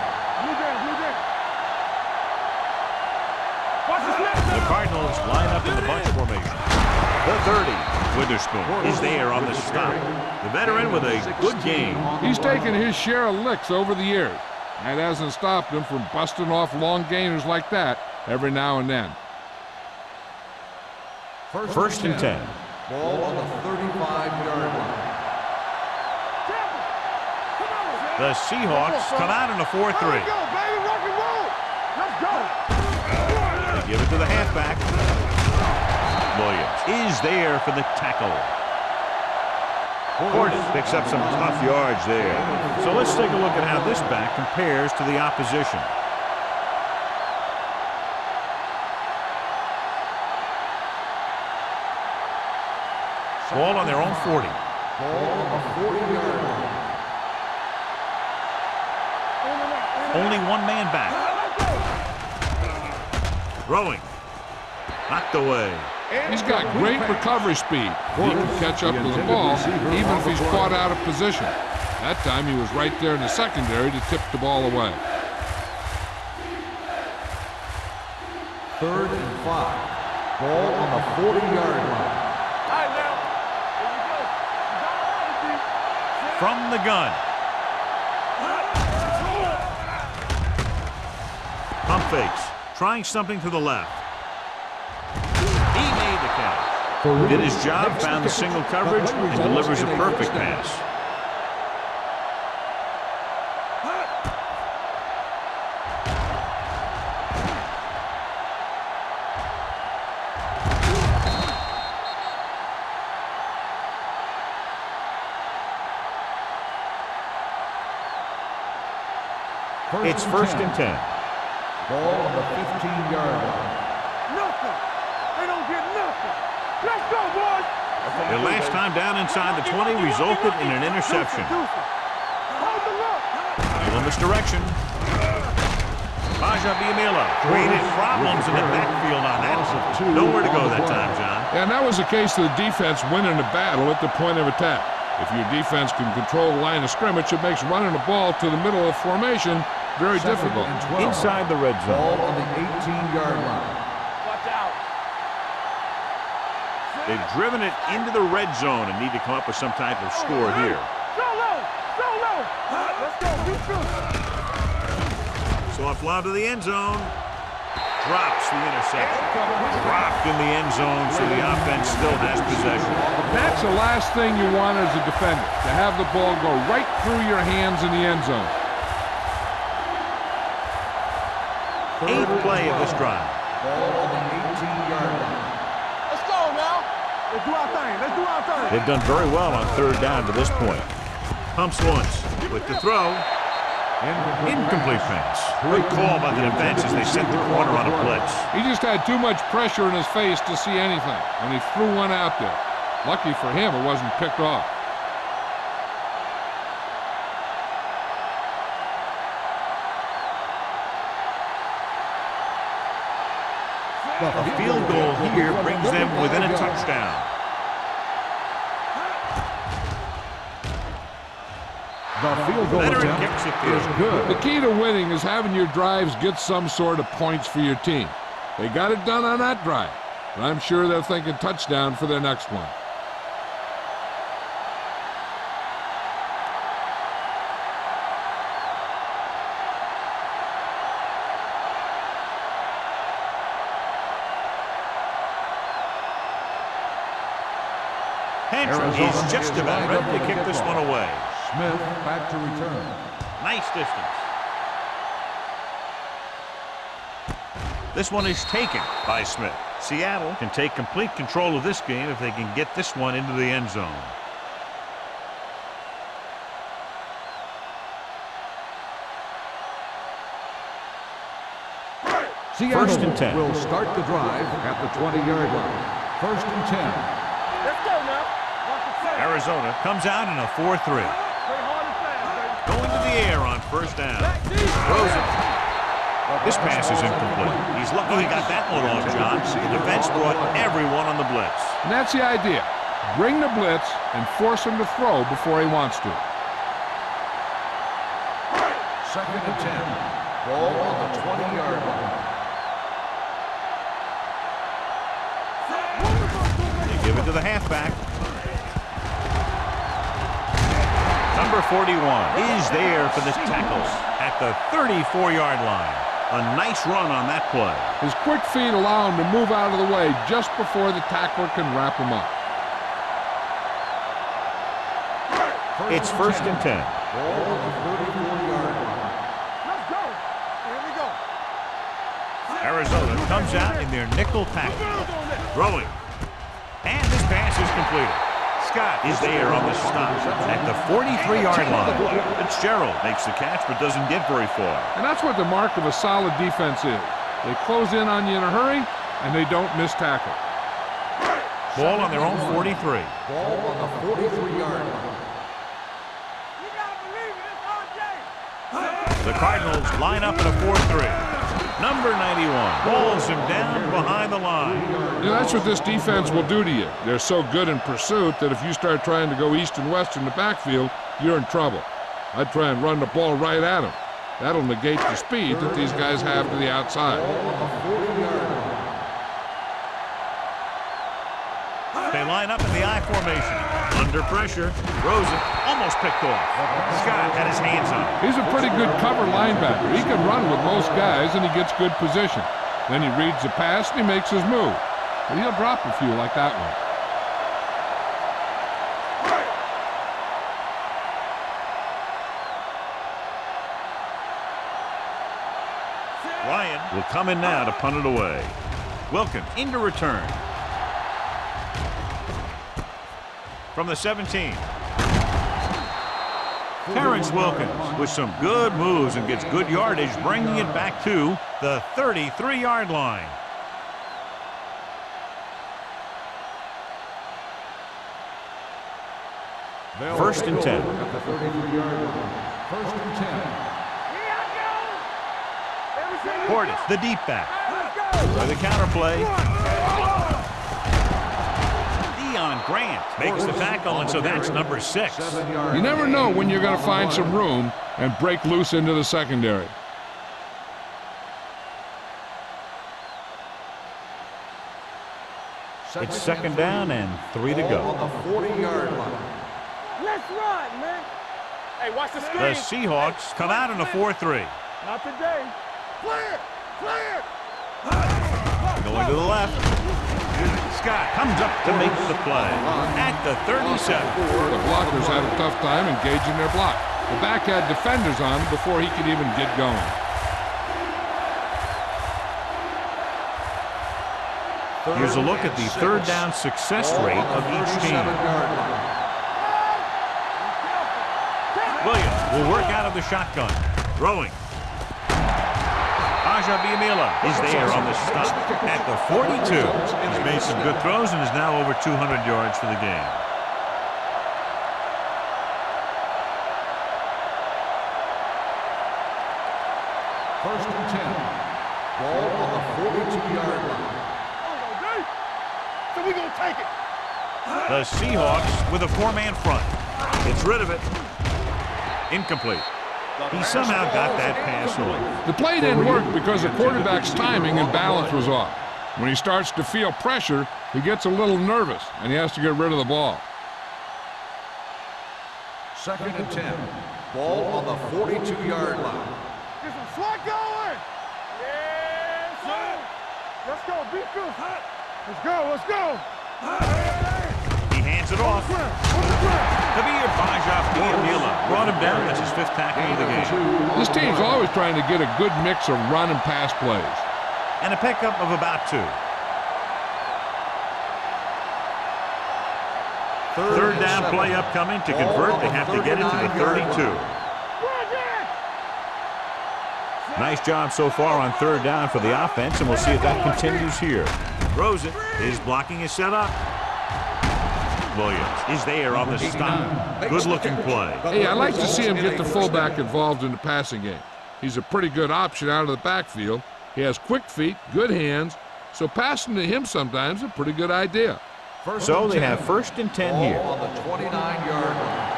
The Cardinals line up in the bunch formation. The 30, Witherspoon, is there on the stop. The veteran with a good game. He's taken his share of licks over the years. That hasn't stopped him from busting off long gainers like that every now and then. First and 10. Ball on the 35-yard line. The Seahawks come out in a 4-3. Let's go, baby. Rock and roll. Let's go. They give it to the halfback. Williams is there for the tackle. Gordon picks up some tough yards there. So let's take a look at how this back compares to the opposition. Ball on their own 40. Ball on the 40-yard line. Only one man back. Throwing. Knocked away. He's got great recovery speed. He can catch up to the ball even if he's caught out of position. That time he was right there in the secondary to tip the ball away. 3rd and 5. Ball on the 40-yard line. All right, now. Here we go. You got it, Steve. From the gun. Pump fakes. Trying something to the left. He made the catch. Did his job, found the single coverage, and delivers a perfect pass. It's 1st and 10. Ball on the 15-yard line. Nothing. They don't get nothing. Let's go, boys. Their last time down inside the 20 resulted in an interception. Hold the look. Mila misdirection. Baja Biamila created problems in the backfield on that. Nowhere to go that time, John. And that was the case of the defense winning the battle at the point of attack. If your defense can control the line of scrimmage, it makes running the ball to the middle of the formation very difficult. Inside the red zone. Ball on the 18-yard line. Watch out. They've driven it into the red zone and need to come up with some type of score here. So low. So low. Let's go. Be true. Soft lob to the end zone. Drops the interception. Dropped in the end zone, so the offense still has possession. That's the last thing you want as a defender, to have the ball go right through your hands in the end zone. 8th play of this drive. Ball on the 18-yard line. Let's go now. Let's do our thing. Let's do our thing. They've done very well on 3rd down to this point. Pumps once. With the throw. Incomplete pass. Good call by the defense as they sent the corner on a blitz. He just had too much pressure in his face to see anything, and he threw one out there. Lucky for him, it wasn't picked off. A field goal here brings them within a touchdown. The field goal Leonard attempt kicks it is good. The good. key to winning is having your drives get some sort of points for your team. They got it done on that drive, and I'm sure they're thinking touchdown for their next one. Hanson is just about ready to kick this one away. Smith back to return. Nice distance. This one is taken by Smith. Seattle can take complete control of this game if they can get this one into the end zone. Seattle 1st and 10. will start the drive at the 20-yard line. 1st and 10. Let's go now. Watch the play. Arizona comes out in a 4-3. Play hard and fast, baby. Going to the air on 1st down. Throws it. This pass is incomplete. He's lucky he got that one off, John. The defense brought everyone on the blitz. And that's the idea. Bring the blitz and force him to throw before he wants to. 2nd and 10. Ball on the 20-yard line. They give it to the halfback. Number 41 is there for the tackle at the 34-yard line. A nice run on that play. His quick feet allow him to move out of the way just before the tackler can wrap him up. It's 1st and 10. Ball on the 34-yard line. Let's go. Here we go. Arizona comes out in their nickel tackle. Throwing. And this pass is completed. Scott is there on the stop at the 43-yard line. Fitzgerald makes the catch but doesn't get very far. And that's what the mark of a solid defense is. They close in on you in a hurry, and they don't miss tackle. Ball on their own 43. Ball on the 43-yard line. You gotta believe it. It's RJ. The Cardinals line up in a 4-3. Number 91 balls him down behind the line. You know, that's what this defense will do to you. They're so good in pursuit that if you start trying to go east and west in the backfield, you're in trouble. I'd try and run the ball right at them. That'll negate the speed that these guys have to the outside. Ball on the 40-yard line. formation. Under pressure. Throws it. Almost picked off. Scott had his hands on it. He's a pretty good cover linebacker. He can run with most guys, and he gets good position. Then he reads the pass, and he makes his move. But he'll drop a few like that one. Ryan will come in now to punt it away. Wilkins into return. From the 17. Terrence Wilkins with some good moves and gets good yardage, bringing it back to the 33-yard line. First and 10. At the 33-yard line. First and 10. Portis, the deep back. With a counter play. Grant makes the tackle, and so that's number 6. You never know when you're going to find some room and break loose into the secondary. It's second down and 3 to go. On the 40-yard line. Let's run, man. Hey, watch the screen. The Seahawks come out in a 4-3. Not today. Clear! Clear! Going to the left. Scott comes up to make the play at the 37. The blockers had a tough time engaging their block. The back had defenders on him before he could even get going. Here's a look at the third down success rate of each team. Williams will work out of the shotgun. Throwing. Is there on the stop at the 42. He's made some good throws and is now over 200 yards for the game. First and 10. Ball on the 42-yard line. So we gonna take it. The Seahawks with a 4-man front. Gets rid of it. Incomplete. He somehow got that pass off. The play didn't work because the quarterback's timing and balance was off. When he starts to feel pressure, he gets a little nervous, and he has to get rid of the ball. Second and 10. Ball on the 42-yard line. Get some swag going. Yeah, sir. Let's go, beat this. Let's go, let's go. He hands it off. Kabir Bajaf brought him down. That's his 5th tackle of the game. This team's always trying to get a good mix of run and pass plays. And a pickup of about 2. Third down play upcoming. To convert, they have to get it to the 32. Nice job so far on third down for the offense, and we'll see if that continues here. Throws it. His blocking is set up. Williams is there on the stop. Good-looking play. Hey, I like to see him get the fullback involved in the passing game. He's a pretty good option out of the backfield. He has quick feet, good hands, so passing to him sometimes is a pretty good idea. So they have first and 10 here. On the 29-yard line.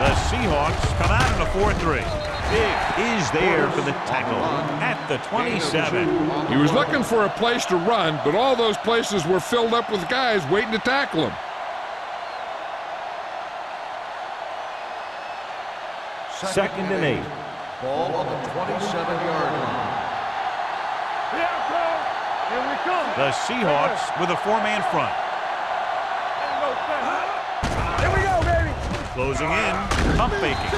The Seahawks come out in a 4-3. Big is there for the tackle at the 27. He was looking for a place to run, but all those places were filled up with guys waiting to tackle him. Second and 8. Ball on the 27-yard line. Here we come. The Seahawks with a 4-man front. Here we go, baby. Closing in, pump faking.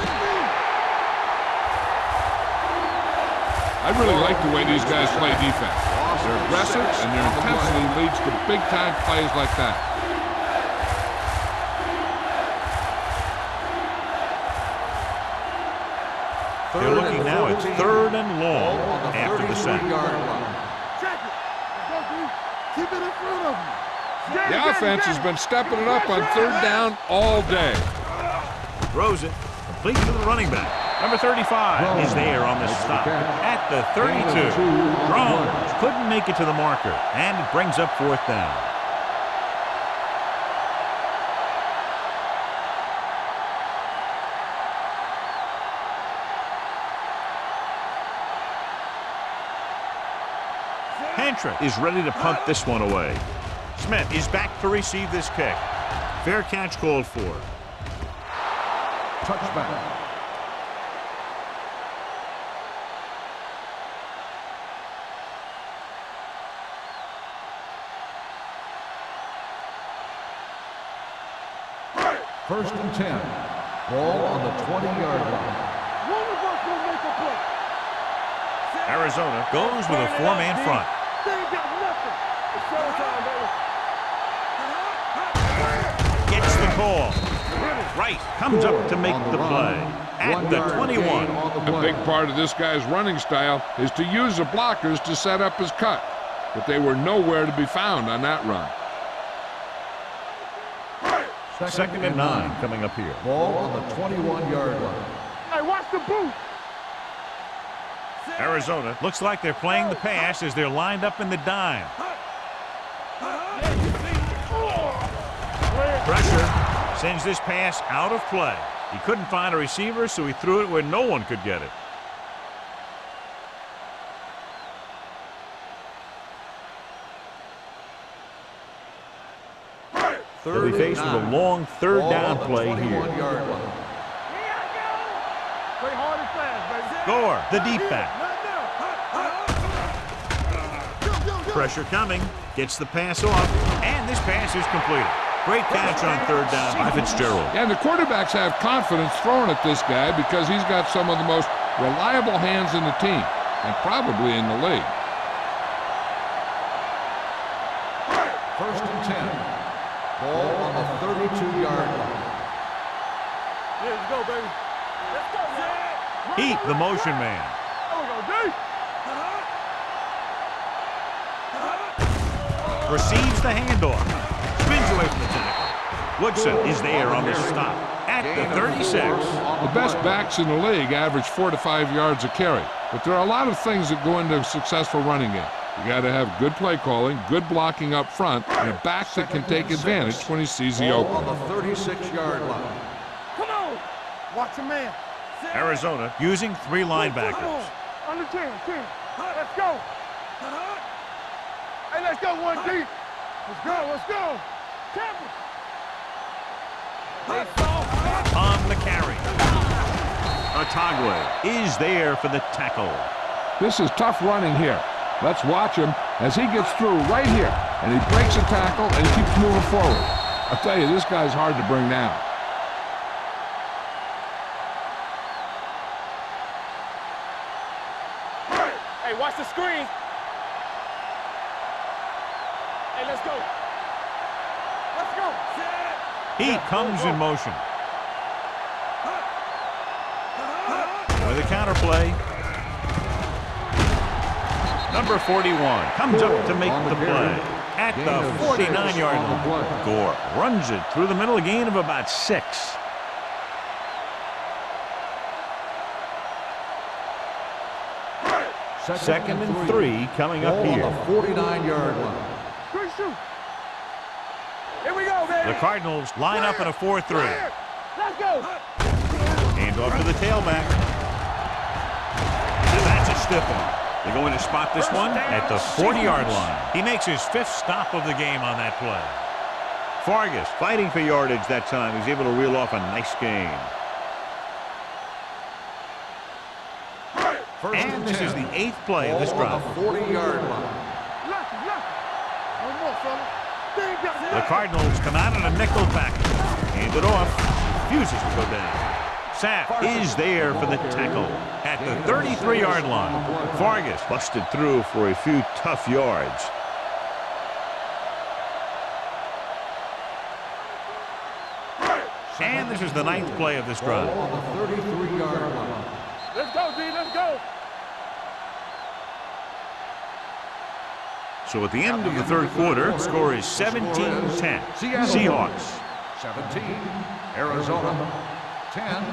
I really like the way these guys play defense. They're aggressive, and their intensity leads to big-time plays like that. They're looking now at third and long after the sack. Check it. Let's go, dude. Keep it in front of him. The offense has been stepping it up on third down all day. Throws it, complete to the running back. Number 35 is there on the stop at the 32. Drones couldn't make it to the marker, and it brings up 4th down. Hantra is ready to punt this one away. Smith is back to receive this kick. Fair catch called for. Touchback. First and 10. Ball on the 20-yard line. One of us will make a play. Arizona goes with a four-man front. They ain't got nothing. It's showtime, baby. Gets the call. Right, comes up to make the play. At the 21. A big part of this guy's running style is to use the blockers to set up his cut. But they were nowhere to be found on that run. Second and 9 coming up here. Ball on the 21-yard line. Hey, watch the boot. Arizona looks like they're playing the pass as they're lined up in the dime. Pressure sends this pass out of play. He couldn't find a receiver, so he threw it where no one could get it. They'll be faced with a long third down play here. Play hard and fast, baby. Gore, the deep back. Pressure coming. Gets the pass off. And this pass is completed. Great catch on third down by Fitzgerald. And the quarterbacks have confidence throwing at this guy because he's got some of the most reliable hands in the team, and probably in the league. First and 10. Ball on the 32-yard line. Yeah, let's go, baby. Let's go, man. Heat, the motion man. There we go, D. Receives the handoff. Spins away from the tackle. Woodson is there on the stop at the 36. The best backs in the league average 4 to 5 yards a carry, but there are a lot of things that go into a successful running game. You got to have good play calling, good blocking up front, and a back that can take advantage when he sees the Ball on opening. the 36-yard line. Come on. Watch your man. Arizona using 3 linebackers. Come on. Under 10, 10. Let's go. Hey, let's go, one deep. Let's go, let's go. Tackle. On the carry. Otagwe is there for the tackle. This is tough running here. Let's watch him as he gets through right here, and he breaks a tackle and he keeps moving forward. I'll tell you, this guy's hard to bring down. Hey, watch the screen. Hey, let's go. Let's go. Heat comes in motion. With a counter play. Number 41 comes up to make the play at the 49-yard line. Gore runs it through the middle, a gain of about 6. Second and 3 coming up here. On the 49-yard line. Good shoot. Here we go, baby. The Cardinals line up in a 4-3. Let's go. Hand off to the tailback. And that's a stiff one. They're going to spot this one at the 40-yard line. He makes his 5th stop of the game on that play. Fargas fighting for yardage that time. He's able to reel off a nice gain. And this is the 8th play of this drive. 40-yard line. The Cardinals come out in a nickel package. Hand it off. Refuses to go down. Sapp is there for the tackle at the 33-yard line. Fargas busted through for a few tough yards. And this is the 9th play of this drive. On the 33-yard line. Let's go, D. Let's go. So at the end of the third quarter, score is 17-10. Seahawks. 17. Arizona. 10.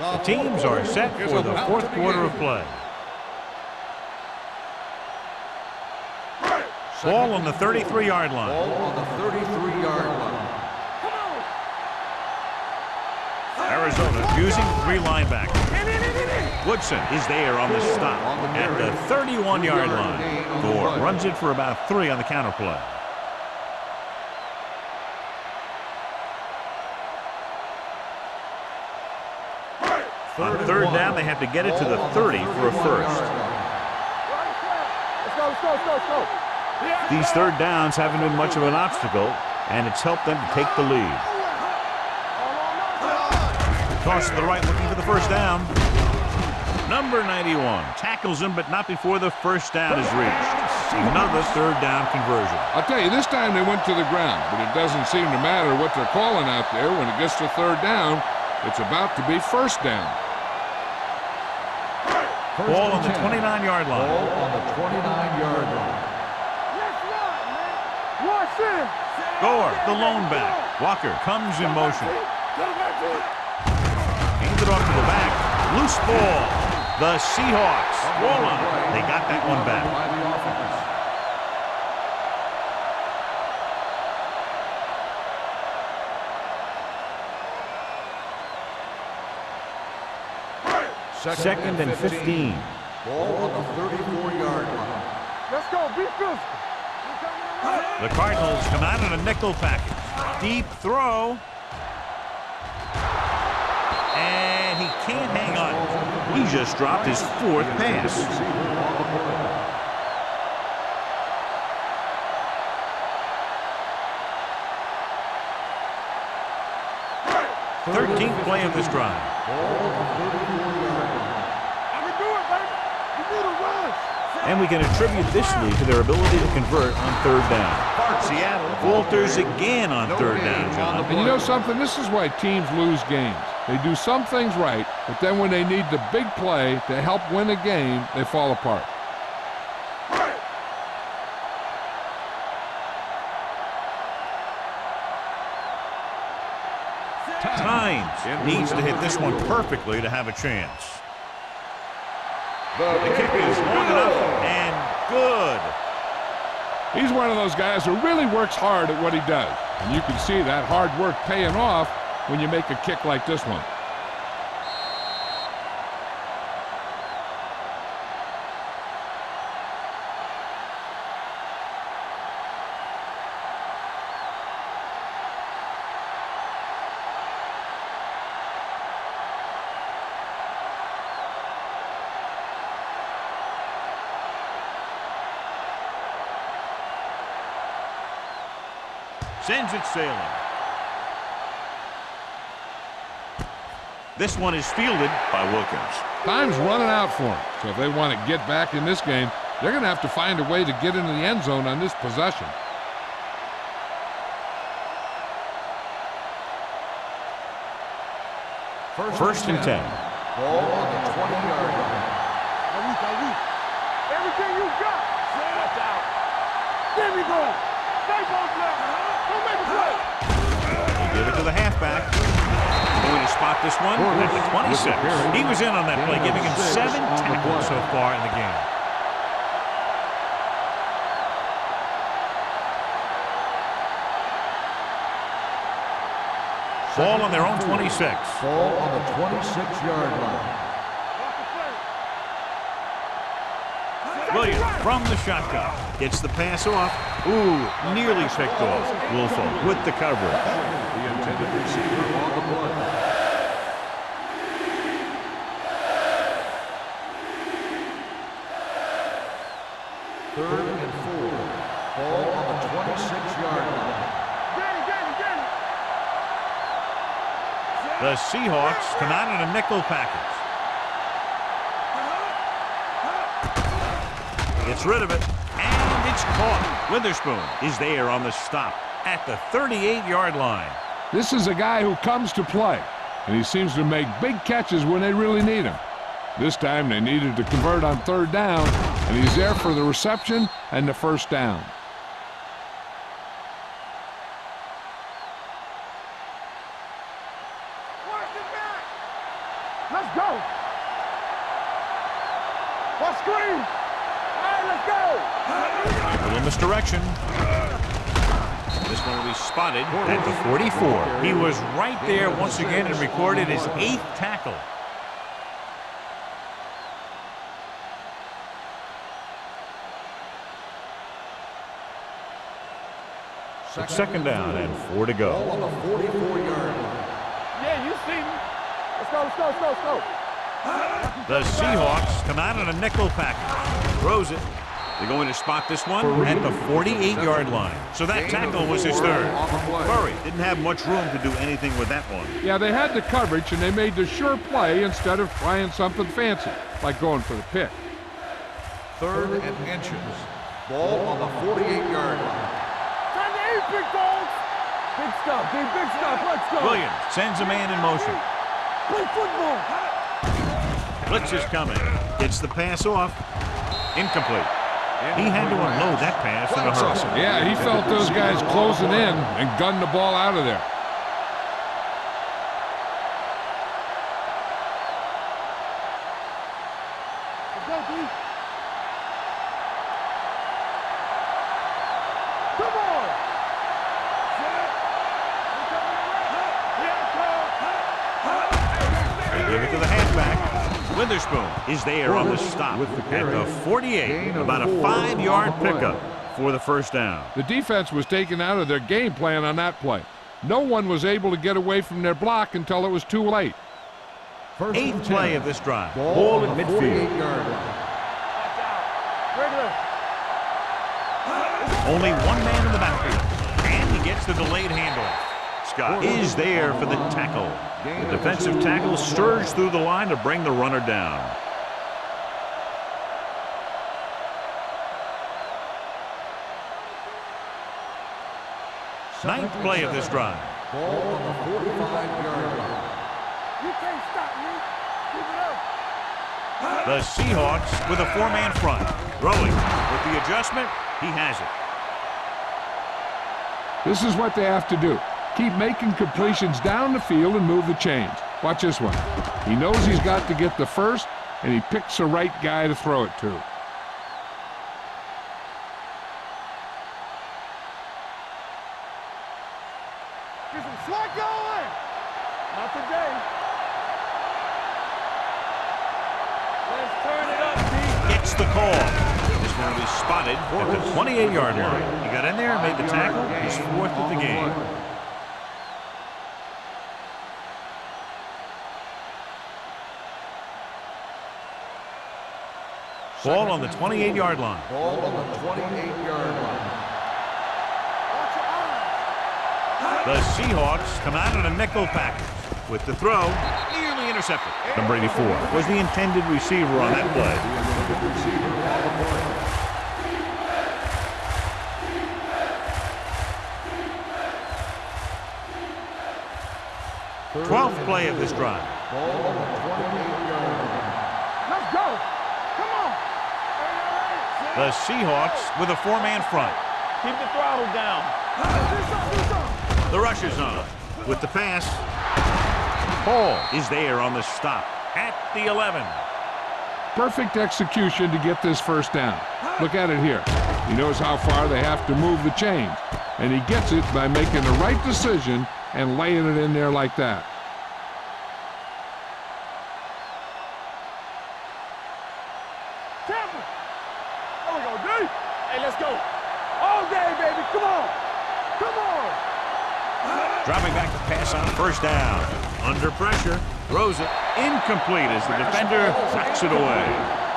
The teams are set for the fourth quarter of play. Ball on the 33-yard line. Ball on the 33-yard line. Arizona using 3 linebackers. Woodson is there on the stop at the 31-yard line. Gore runs it for about 3 on the counter play. On third down, they have to get it to the 30 for a first. Let's go, let's go, let's go, let's go. These third downs haven't been much of an obstacle, and it's helped them to take the lead. Toss to the right, looking for the first down. Number 91 tackles him, but not before the first down is reached. Another third down conversion. I'll tell you, this time they went to the ground, but it doesn't seem to matter what they're calling out there. When it gets to third down, it's about to be first down. Ball on the 29-yard line. Ball on the 29-yard line. Let's run, man. Rush in. Gore, the lone back. Walker comes in motion. Hands it off to the back. Loose ball. The Seahawks roll on it. They got that one back. By the offense. Second and 15. Ball on the 34-yard line. Let's go, be physical. The Cardinals come out in a nickel package. Deep throw. And he can't hang on. He just dropped his fourth pass. 13th play of this drive. And we can attribute this lead to their ability to convert on third down. Seattle falters again on third down, John. And you know something? This is why teams lose games. They do some things right, but then when they need the big play to help win a game, they fall apart. Hines needs to hit this one perfectly to have a chance. The kick is long enough and good. He's one of those guys who really works hard at what he does. And you can see that hard work paying off when you make a kick like this one. Sends it sailing. This one is fielded by Wilkins. Time's running out for them. So if they want to get back in this game, they're going to have to find a way to get into the end zone on this possession. First and 10. Ball on the 20-yard line. Everything you got. Watch out. There we go. Stay both left. Don't make a play. He give it to the halfback. Going to spot this one at the 26. He was in on that play, giving him 7 tackles so far in the game. Ball on their own 26. Ball on the 26-yard line. Williams from the shotgun. Gets the pass off. Ooh, nearly picked off. Wilfo with the coverage. The intended receiver on the play. Third and 4. Ball on the 26-yard line. The Seahawks come out in a nickel package. Gets rid of it, and it's caught. Witherspoon is there on the stop at the 38-yard line. This is a guy who comes to play, and he seems to make big catches when they really need him. This time they needed to convert on third down, and he's there for the reception and the first down. Let's go. What screen? All right, let's go. A little misdirection. This one will be spotted at the 44. He was right there once again and recorded his 8th tackle. Second down and 4 to go. Ball on the 44-yard line. Yeah, you see me. Let's go, let's go, let's go, let's go. The Seahawks come out in a nickel package. Throws it. They're going to spot this one at the 48-yard line. So that tackle was his third. Murray didn't have much room to do anything with that one. Yeah, they had the coverage, and they made the sure play instead of trying something fancy, like going for the pick. 3rd and inches. Ball on the 48-yard line. Time to eat, big dogs. Big stuff, big stuff. Let's go. Williams sends a man in motion. Play football. Blitz is coming. Gets the pass off. Incomplete. He had to unload that pass in a hurry. Yeah, he felt those guys closing in and gunned the ball out of there. Let's go, D. Come on. They give it to the halfback. Witherspoon is there on the stop at the 48. About a 5-yard pickup for the first down. The defense was taken out of their game plan on that play. No one was able to get away from their block until it was too late. 8th play of this drive. Ball at midfield. Only one man in the backfield. And he gets the delayed handoff. Scott is there for the tackle. The defensive tackle surged through the line to bring the runner down. Ninth play of this drive. Ball on the 45-yard line. You can't stop me. Keep it up. The Seahawks with a 4-man front. Throwing with the adjustment. He has it. This is what they have to do. Keep making completions down the field and move the chains. Watch this one. He knows he's got to get the first, and he picks the right guy to throw it to. Get some slack going. Not today. Let's turn it up, D. Gets the call. This one will be spotted at the 28-yard line. He got in there and made the tackle. He's 4th of the game. Ball on the 28-yard line. Ball on the 28-yard line. Watch your eyes. The Seahawks come out in a nickel package. With the throw, nearly intercepted. Number 84 was the intended receiver on that play. 12th play of this drive. Ball on the 28-yard line. Let's go. Come on. The Seahawks with a 4-man front. Keep the throttle down. Do something. The rush is on. With the pass. Hall is there on the stop at the 11. Perfect execution to get this first down. Look at it here. He knows how far they have to move the chains, and he gets it by making the right decision and laying it in there like that. Tampa. There we go, D. Hey, let's go. All day, baby. Come on. Come on. Dropping back to pass on first down. Under pressure. Throws it. Incomplete as the defender knocks it away.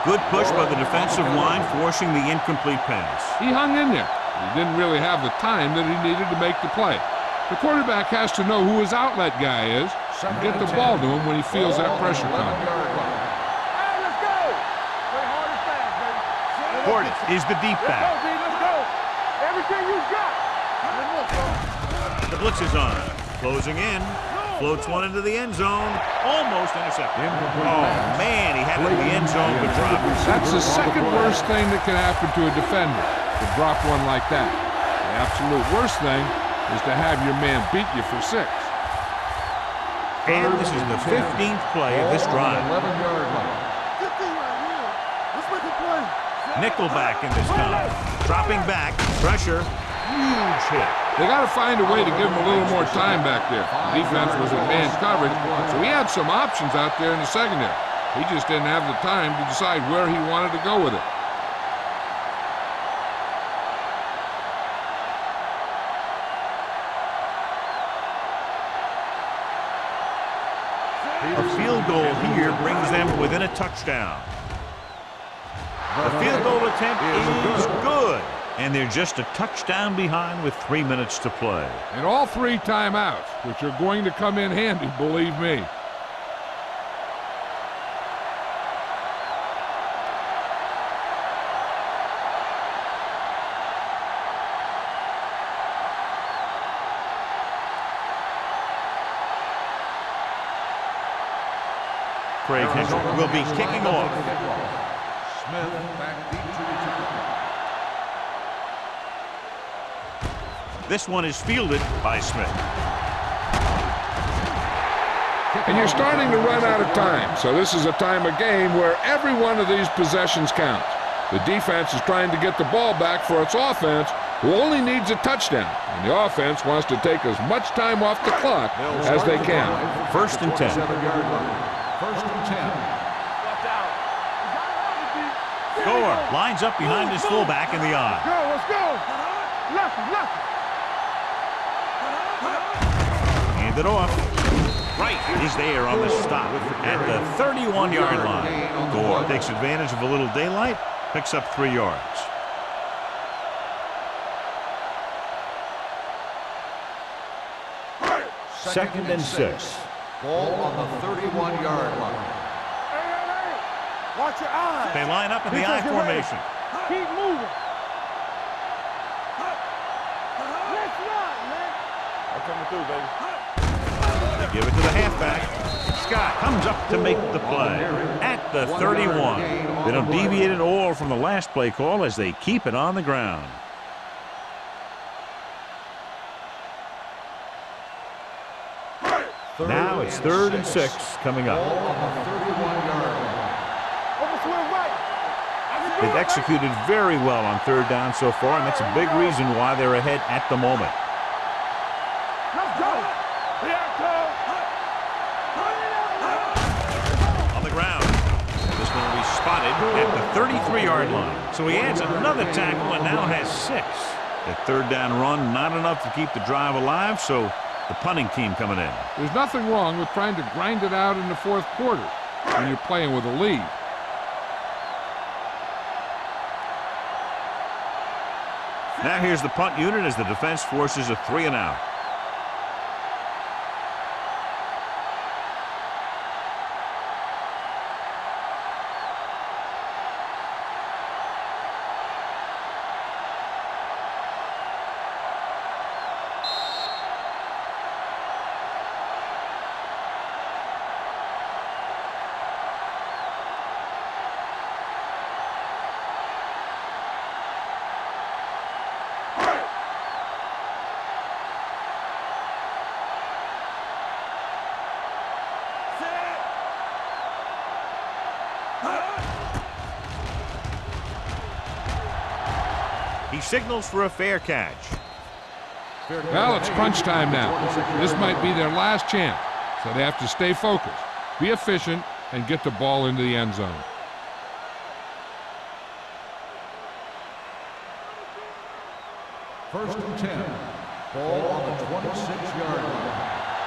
Good push by the defensive line, forcing the incomplete pass. He hung in there. He didn't really have the time that he needed to make the play. The quarterback has to know who his outlet guy is and get the ball to him when he feels that pressure coming. Hey, let's go. Play hard and fast, baby. Gordon is the deep Let's go, back. D. Let's go. Everything you got. The blitz is on. Closing in. Floats one into the end zone. Almost intercepted. Oh, man, he had it in the end zone but dropped it. That's the second worst thing that can happen to a defender, to drop one like that. The absolute worst thing is to have your man beat you for 6. And this is the 15th play of this drive. 11-yard line. Good thing right here. Let's make a play. Nickelback in this time. Dropping back. Pressure. Huge hit. They got to find a way to give him a little more time back there. The defense was in man coverage, so he had some options out there in the secondary. He just didn't have the time to decide where he wanted to go with it. A field goal here brings them within a touchdown. The field goal attempt is good, and they're just a touchdown behind with 3 minutes to play. And all 3 timeouts, which are going to come in handy, believe me. Craig Henry will be kicking off. Smith back deep to return. This one is fielded by Smith. And you're starting to run out of time, so this is a time of game where every one of these possessions counts. The defense is trying to get the ball back for its offense, who only needs a touchdown, and the offense wants to take as much time off the clock as they can. 1st and 10. 1st and 10. Gore lines up behind his fullback in the eye. Let's go. Left. Hand it off. Wright is there on the stop at the 31-yard line. Gore takes advantage of a little daylight, picks up 3 yards. Second and 6. Ball on the 31-yard line. Hey. Watch your eyes. They line up in the I formation. Keep moving. Let's run, man. I'm coming through, baby. They give it to the halfback. Scott comes up to make the play at the 31. They don't deviate at all from the last play call as they keep it on the ground. Now it's 3rd and 6 coming up. They've executed very well on 3rd down so far, and that's a big reason why they're ahead at the moment. Let's go. On the ground. This one will be spotted at the 33-yard line. So he adds another tackle and now has 6. That 3rd down run, not enough to keep the drive alive, so the punting team coming in. There's nothing wrong with trying to grind it out in the 4th quarter when you're playing with a lead. Now here's the punt unit as the defense forces a 3 and out. He signals for a fair catch. Well, it's crunch time now. This might be their last chance, so they have to stay focused, be efficient, and get the ball into the end zone. First and 10. Ball on the 26-yard line.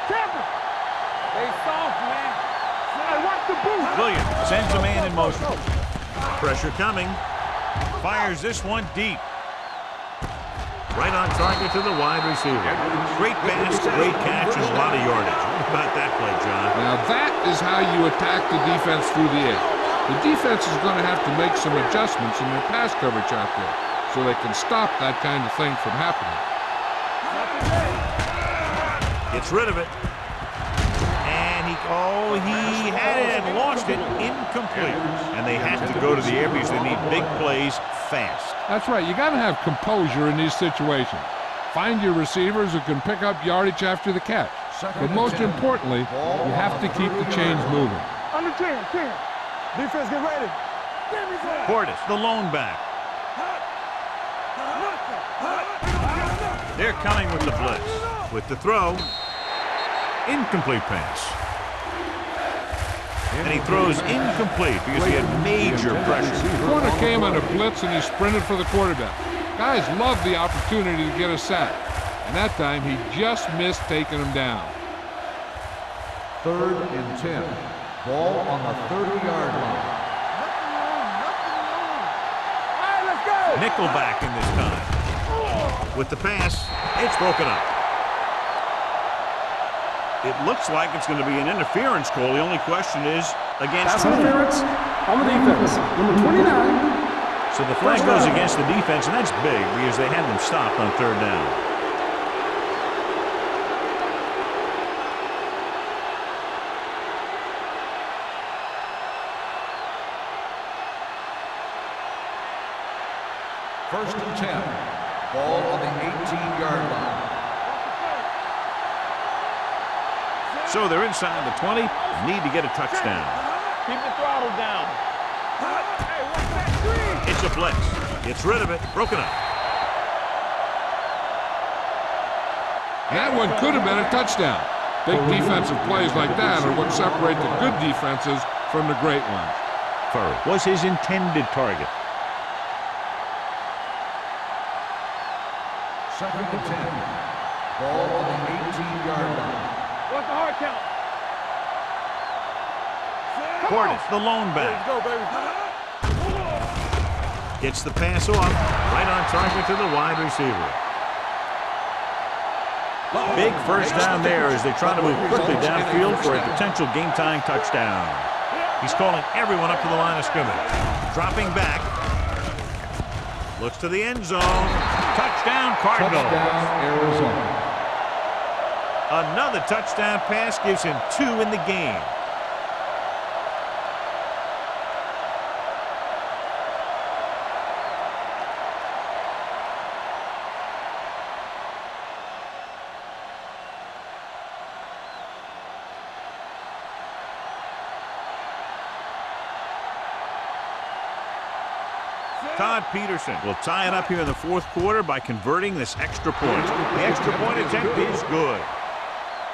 Campbell. They soft, man. Hey, watch the boot. Williams sends a man in motion. Pressure coming. Fires this one deep. Right on target to the wide receiver. Great pass, great catch, and a lot of yardage. What about that play, John? Now that is how you attack the defense through the air. The defense is going to have to make some adjustments in their pass coverage out there so they can stop that kind of thing from happening. Gets rid of it. And he had it and lost it. Incomplete. And they have to go to the air because they need big plays fast. That's right. You got to have composure in these situations. Find your receivers who can pick up yardage after the catch. But most importantly, you have to keep the chains moving. Under 10. Defense, get ready. Portis, the lone back. They're coming with the blitz. With the throw, incomplete pass. And he throws incomplete because he had major pressure. The corner came on a blitz and he sprinted for the quarterback. Guys love the opportunity to get a sack. And that time he just missed taking him down. Third and 10. Ball on the 30-yard line. All right, let's go. Nickelback in this time. With the pass, it's broken up. It looks like it's going to be an interference call. The only question is against Pass whom? interference on the defense. Number 29. So the flag goes against the defense, and that's big because they had them stopped on third down. First and 10. Ball on the 18-yard line. So they're inside the 20, need to get a touchdown. Keep the throttle down. Hey, what's that screen? It's a blitz. Gets rid of it. Broken up. That one could have been a touchdown. Big defensive plays like that are what separate the good defenses from the great ones. Furry was his intended target. Second and 10. Ball on the 18-yard line. What's the hard count? Portis, the lone back. Let's go, baby. Gets the pass off. Right on target to the wide receiver. Big first down there as they try to move quickly downfield for a potential game-tying touchdown. He's calling everyone up to the line of scrimmage. Dropping back. Looks to the end zone. Touchdown, Cardinals. Touchdown, Arizona. Another touchdown pass gives him 2 in the game. Todd Peterson will tie it up here in the fourth quarter by converting this extra point. The extra point attempt is good.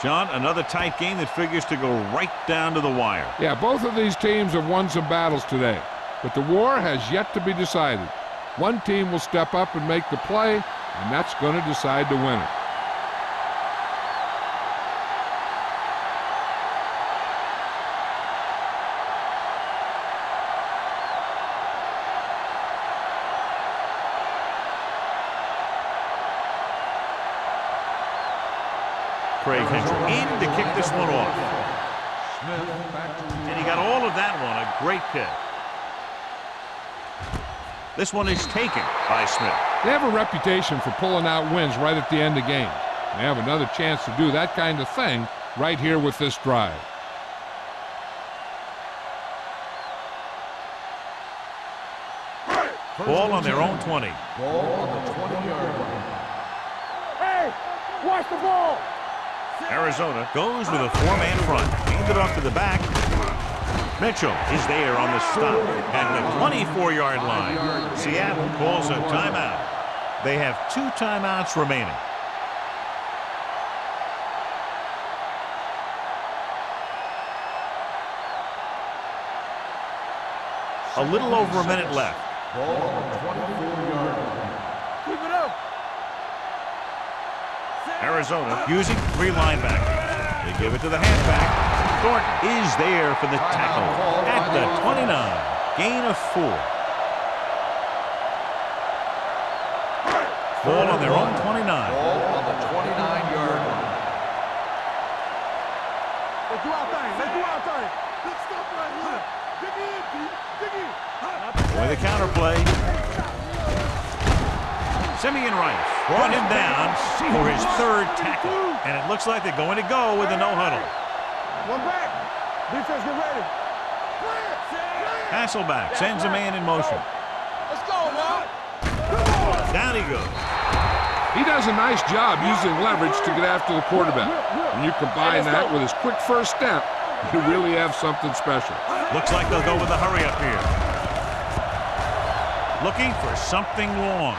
John, another tight game that figures to go right down to the wire. Yeah, both of these teams have won some battles today, but the war has yet to be decided. One team will step up and make the play, and that's going to decide the winner. Craig Henry in to kick this one off. And he got all of that one. A great kick. This one is taken by Smith. They have a reputation for pulling out wins right at the end of games. They have another chance to do that kind of thing right here with this drive. Ball on their own 20. Ball on the 20-yard line. Hey, watch the ball. Arizona goes with a 4-man front. Hand it off to the back. Mitchell is there on the stop at the 24-yard line. Seattle calls a timeout. They have 2 timeouts remaining. A little over a minute left. Ball on the 24-yard line. Keep it up. Arizona using 3 linebackers. They give it to the halfback. Thornton is there for the tackle at the 29. Gain of 4. Ball on their own 29. Ball on the 29-yard line. Let's do our thing. Let's do our thing. Let's stop right here. Dig in, Pete. Dig in. With a counterplay. Simeon Rice brought him down for his 3rd tackle. And it looks like they're going to go with a no-huddle. One back. Defense, get ready. Hasselback sends a man in motion. Let's go, now. Down he goes. He does a nice job using leverage to get after the quarterback. When you combine that with his quick first step, you really have something special. Looks like they'll go with the hurry up here. Looking for something long.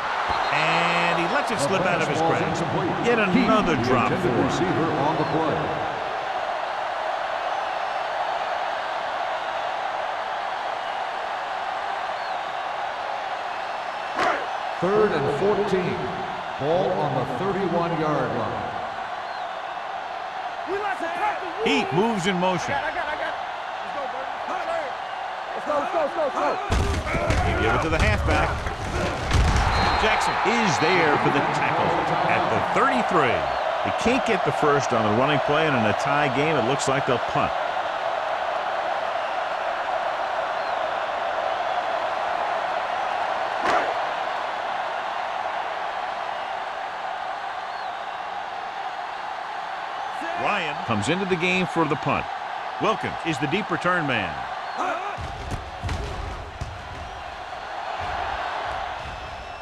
And he lets it slip out of his grasp. Yet another drop for him. Receiver on the play. Third and 14. Ball on the 31-yard line. We like to tackle you. He moves in motion. I got it. Let's go. You give it to the halfback. Jackson is there for the tackle at the 33. They can't get the first on the running play, and in a tie game, it looks like they'll punt. Ryan comes into the game for the punt. Wilkins is the deep return man.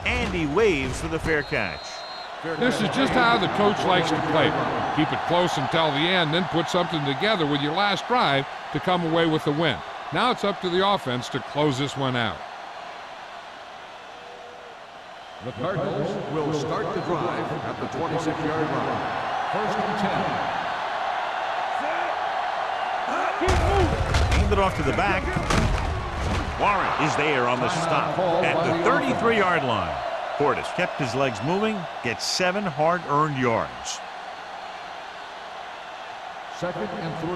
And he waves for the fair catch. This is just how the coach likes to play. Keep it close until the end, then put something together with your last drive to come away with the win. Now it's up to the offense to close this one out. The Cardinals will start the drive at the 26-yard line. First and 10. Aimed it off to the back. Warren is there on the stop at the 33-yard line. Portis kept his legs moving, gets 7 hard-earned yards. Second and 3.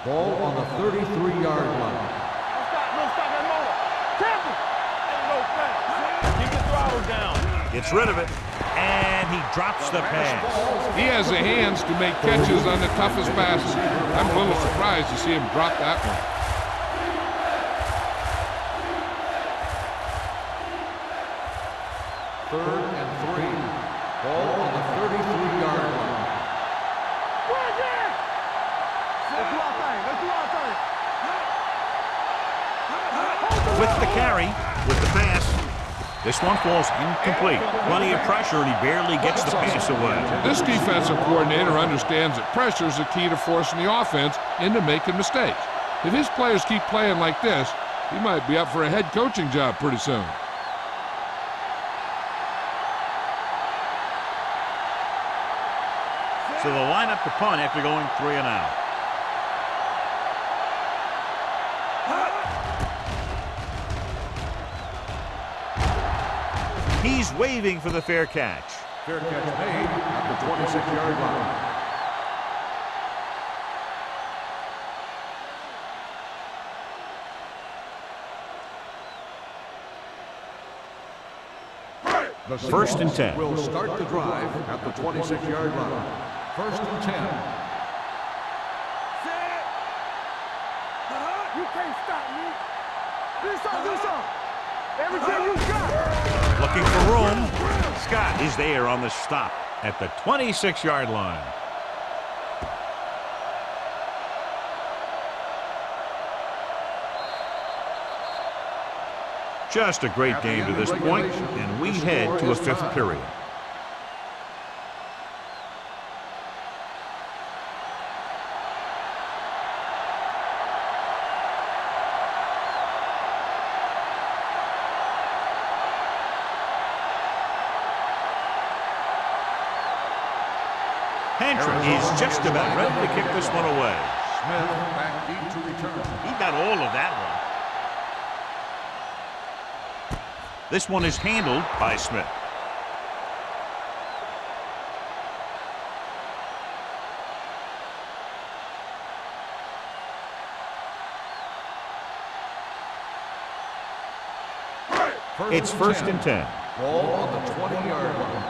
Ball on the 33-yard line. No stop that motor. Tackle. Keep the throttle down. Gets rid of it, and he drops the pass. He has the hands to make catches on the toughest passes. I'm a little surprised to see him drop that one. Third and 3. Ball on the 33-yard line. Let's do our thing. With the carry, with the pass, this one falls incomplete. Plenty of pressure, and he barely gets the pass away. This defensive coordinator understands that pressure is the key to forcing the offense into making mistakes. If his players keep playing like this, he might be up for a head coaching job pretty soon. So they'll line up the punt after going 3 and out. He's waving for the fair catch. Fair catch made at the 26-yard line. The First and 10. Will start the drive at the 26-yard line. First and 10. You can't stop me. Do something. Everything you got. Looking for room. Scott is there on the stop at the 26-yard line. Just a great game to this point, and we head to a 5th period. Hanson is just about ready to kick this one away. Smith back deep to return. He got all of that one. This one is handled by Smith. It's first and 10. Ball on the 20-yard line.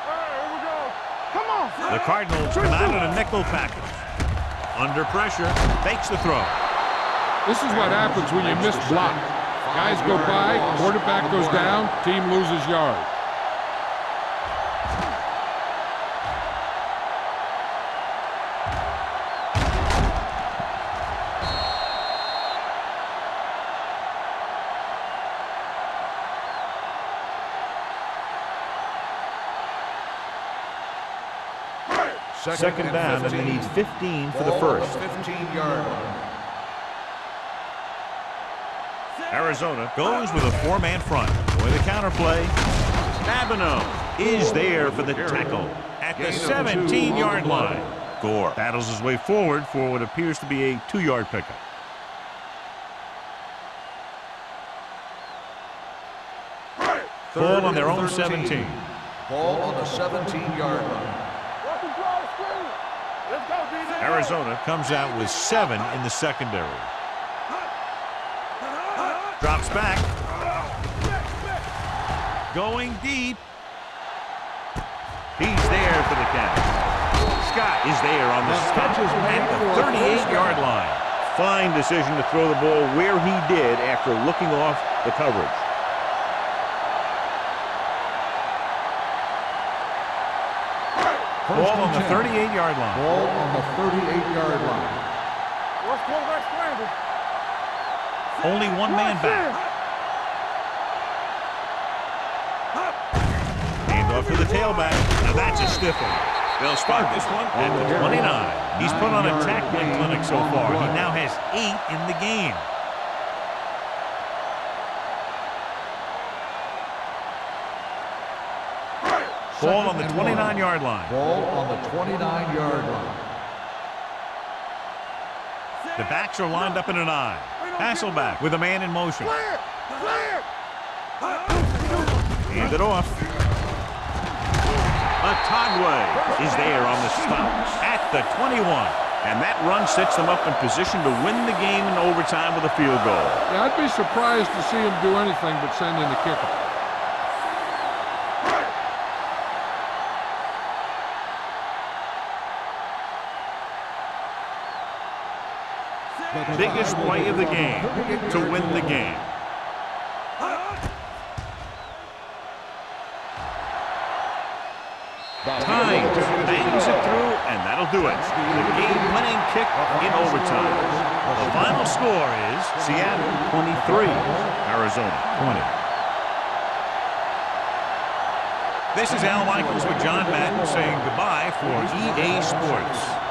Here we go. Come on. The Cardinals come out in a nickel package. Under pressure, fakes the throw. This is what happens when you miss block. Guys go by, quarterback goes down, team loses yards. Second down, and they need 15 for the first. 15-yard line. Arizona goes with a 4-man front. With the counterplay, Stabino is there for the tackle at the 17-yard line. Gore battles his way forward for what appears to be a 2-yard pickup. Ball on their own 17. Ball on the 17-yard line. Welcome to our screen. Arizona comes out with 7 in the secondary. Drops back. Going deep. He's there for the catch. Scott is there on the stop at the 38-yard line. Fine decision to throw the ball where he did after looking off the coverage. Ball on the 38-yard line. Ball on the 38-yard line. What's quarterback scramble? Only one man back. Hand off to the tailback. Now that's a stiff one. They'll start this one at the 29. He's put on a tackling clinic so far. He now has 8 in the game. Ball on the 29-yard line. Ball on the 29-yard line. The backs are lined up in an I. Hasselback with a man in motion. Hand it off. Otagwe is there on the stop at the 21. And that run sets them up in position to win the game in overtime with a field goal. Yeah, I'd be surprised to see him do anything but send in the kicker. Biggest play of the game to win the game. Times bangs it through, and that'll do it. The game-winning kick in overtime. The final score is Seattle 23, Arizona 20. This is Al Michaels with John Madden saying goodbye for EA Sports.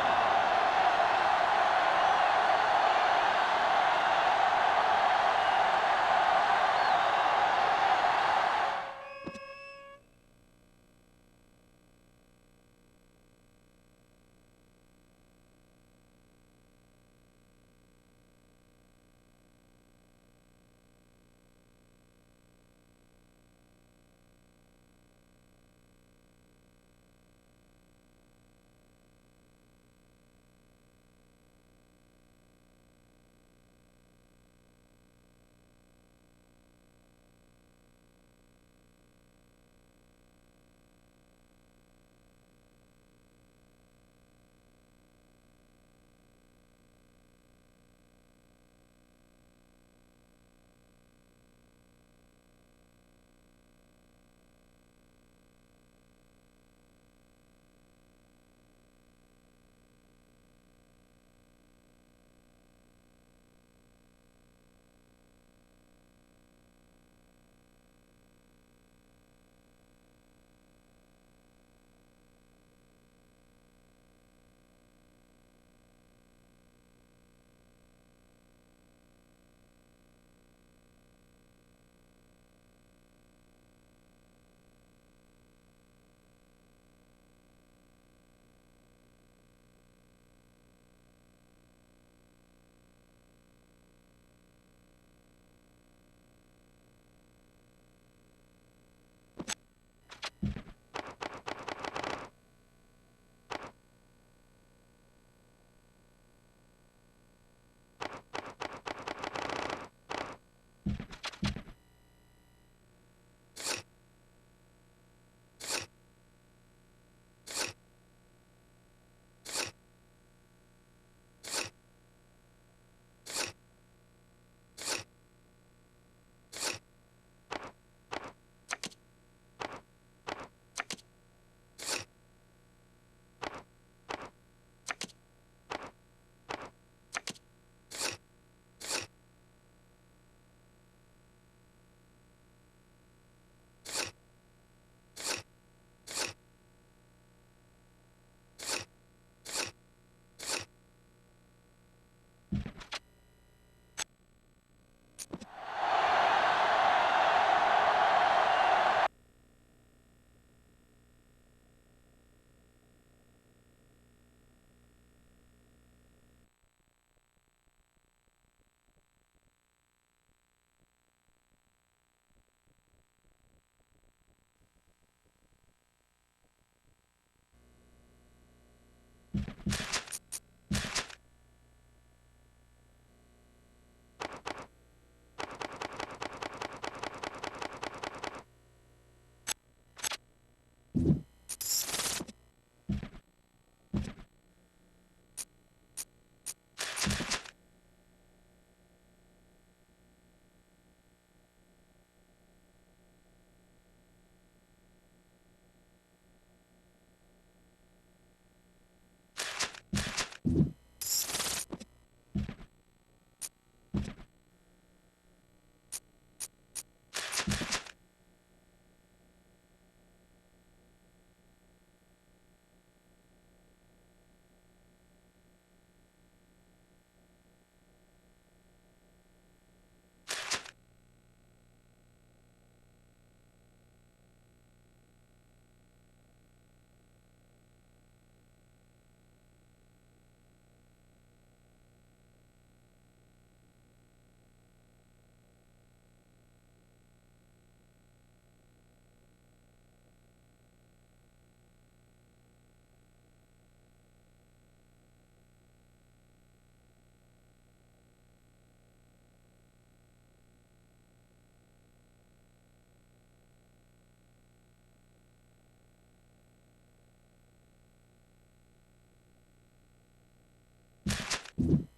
Ball.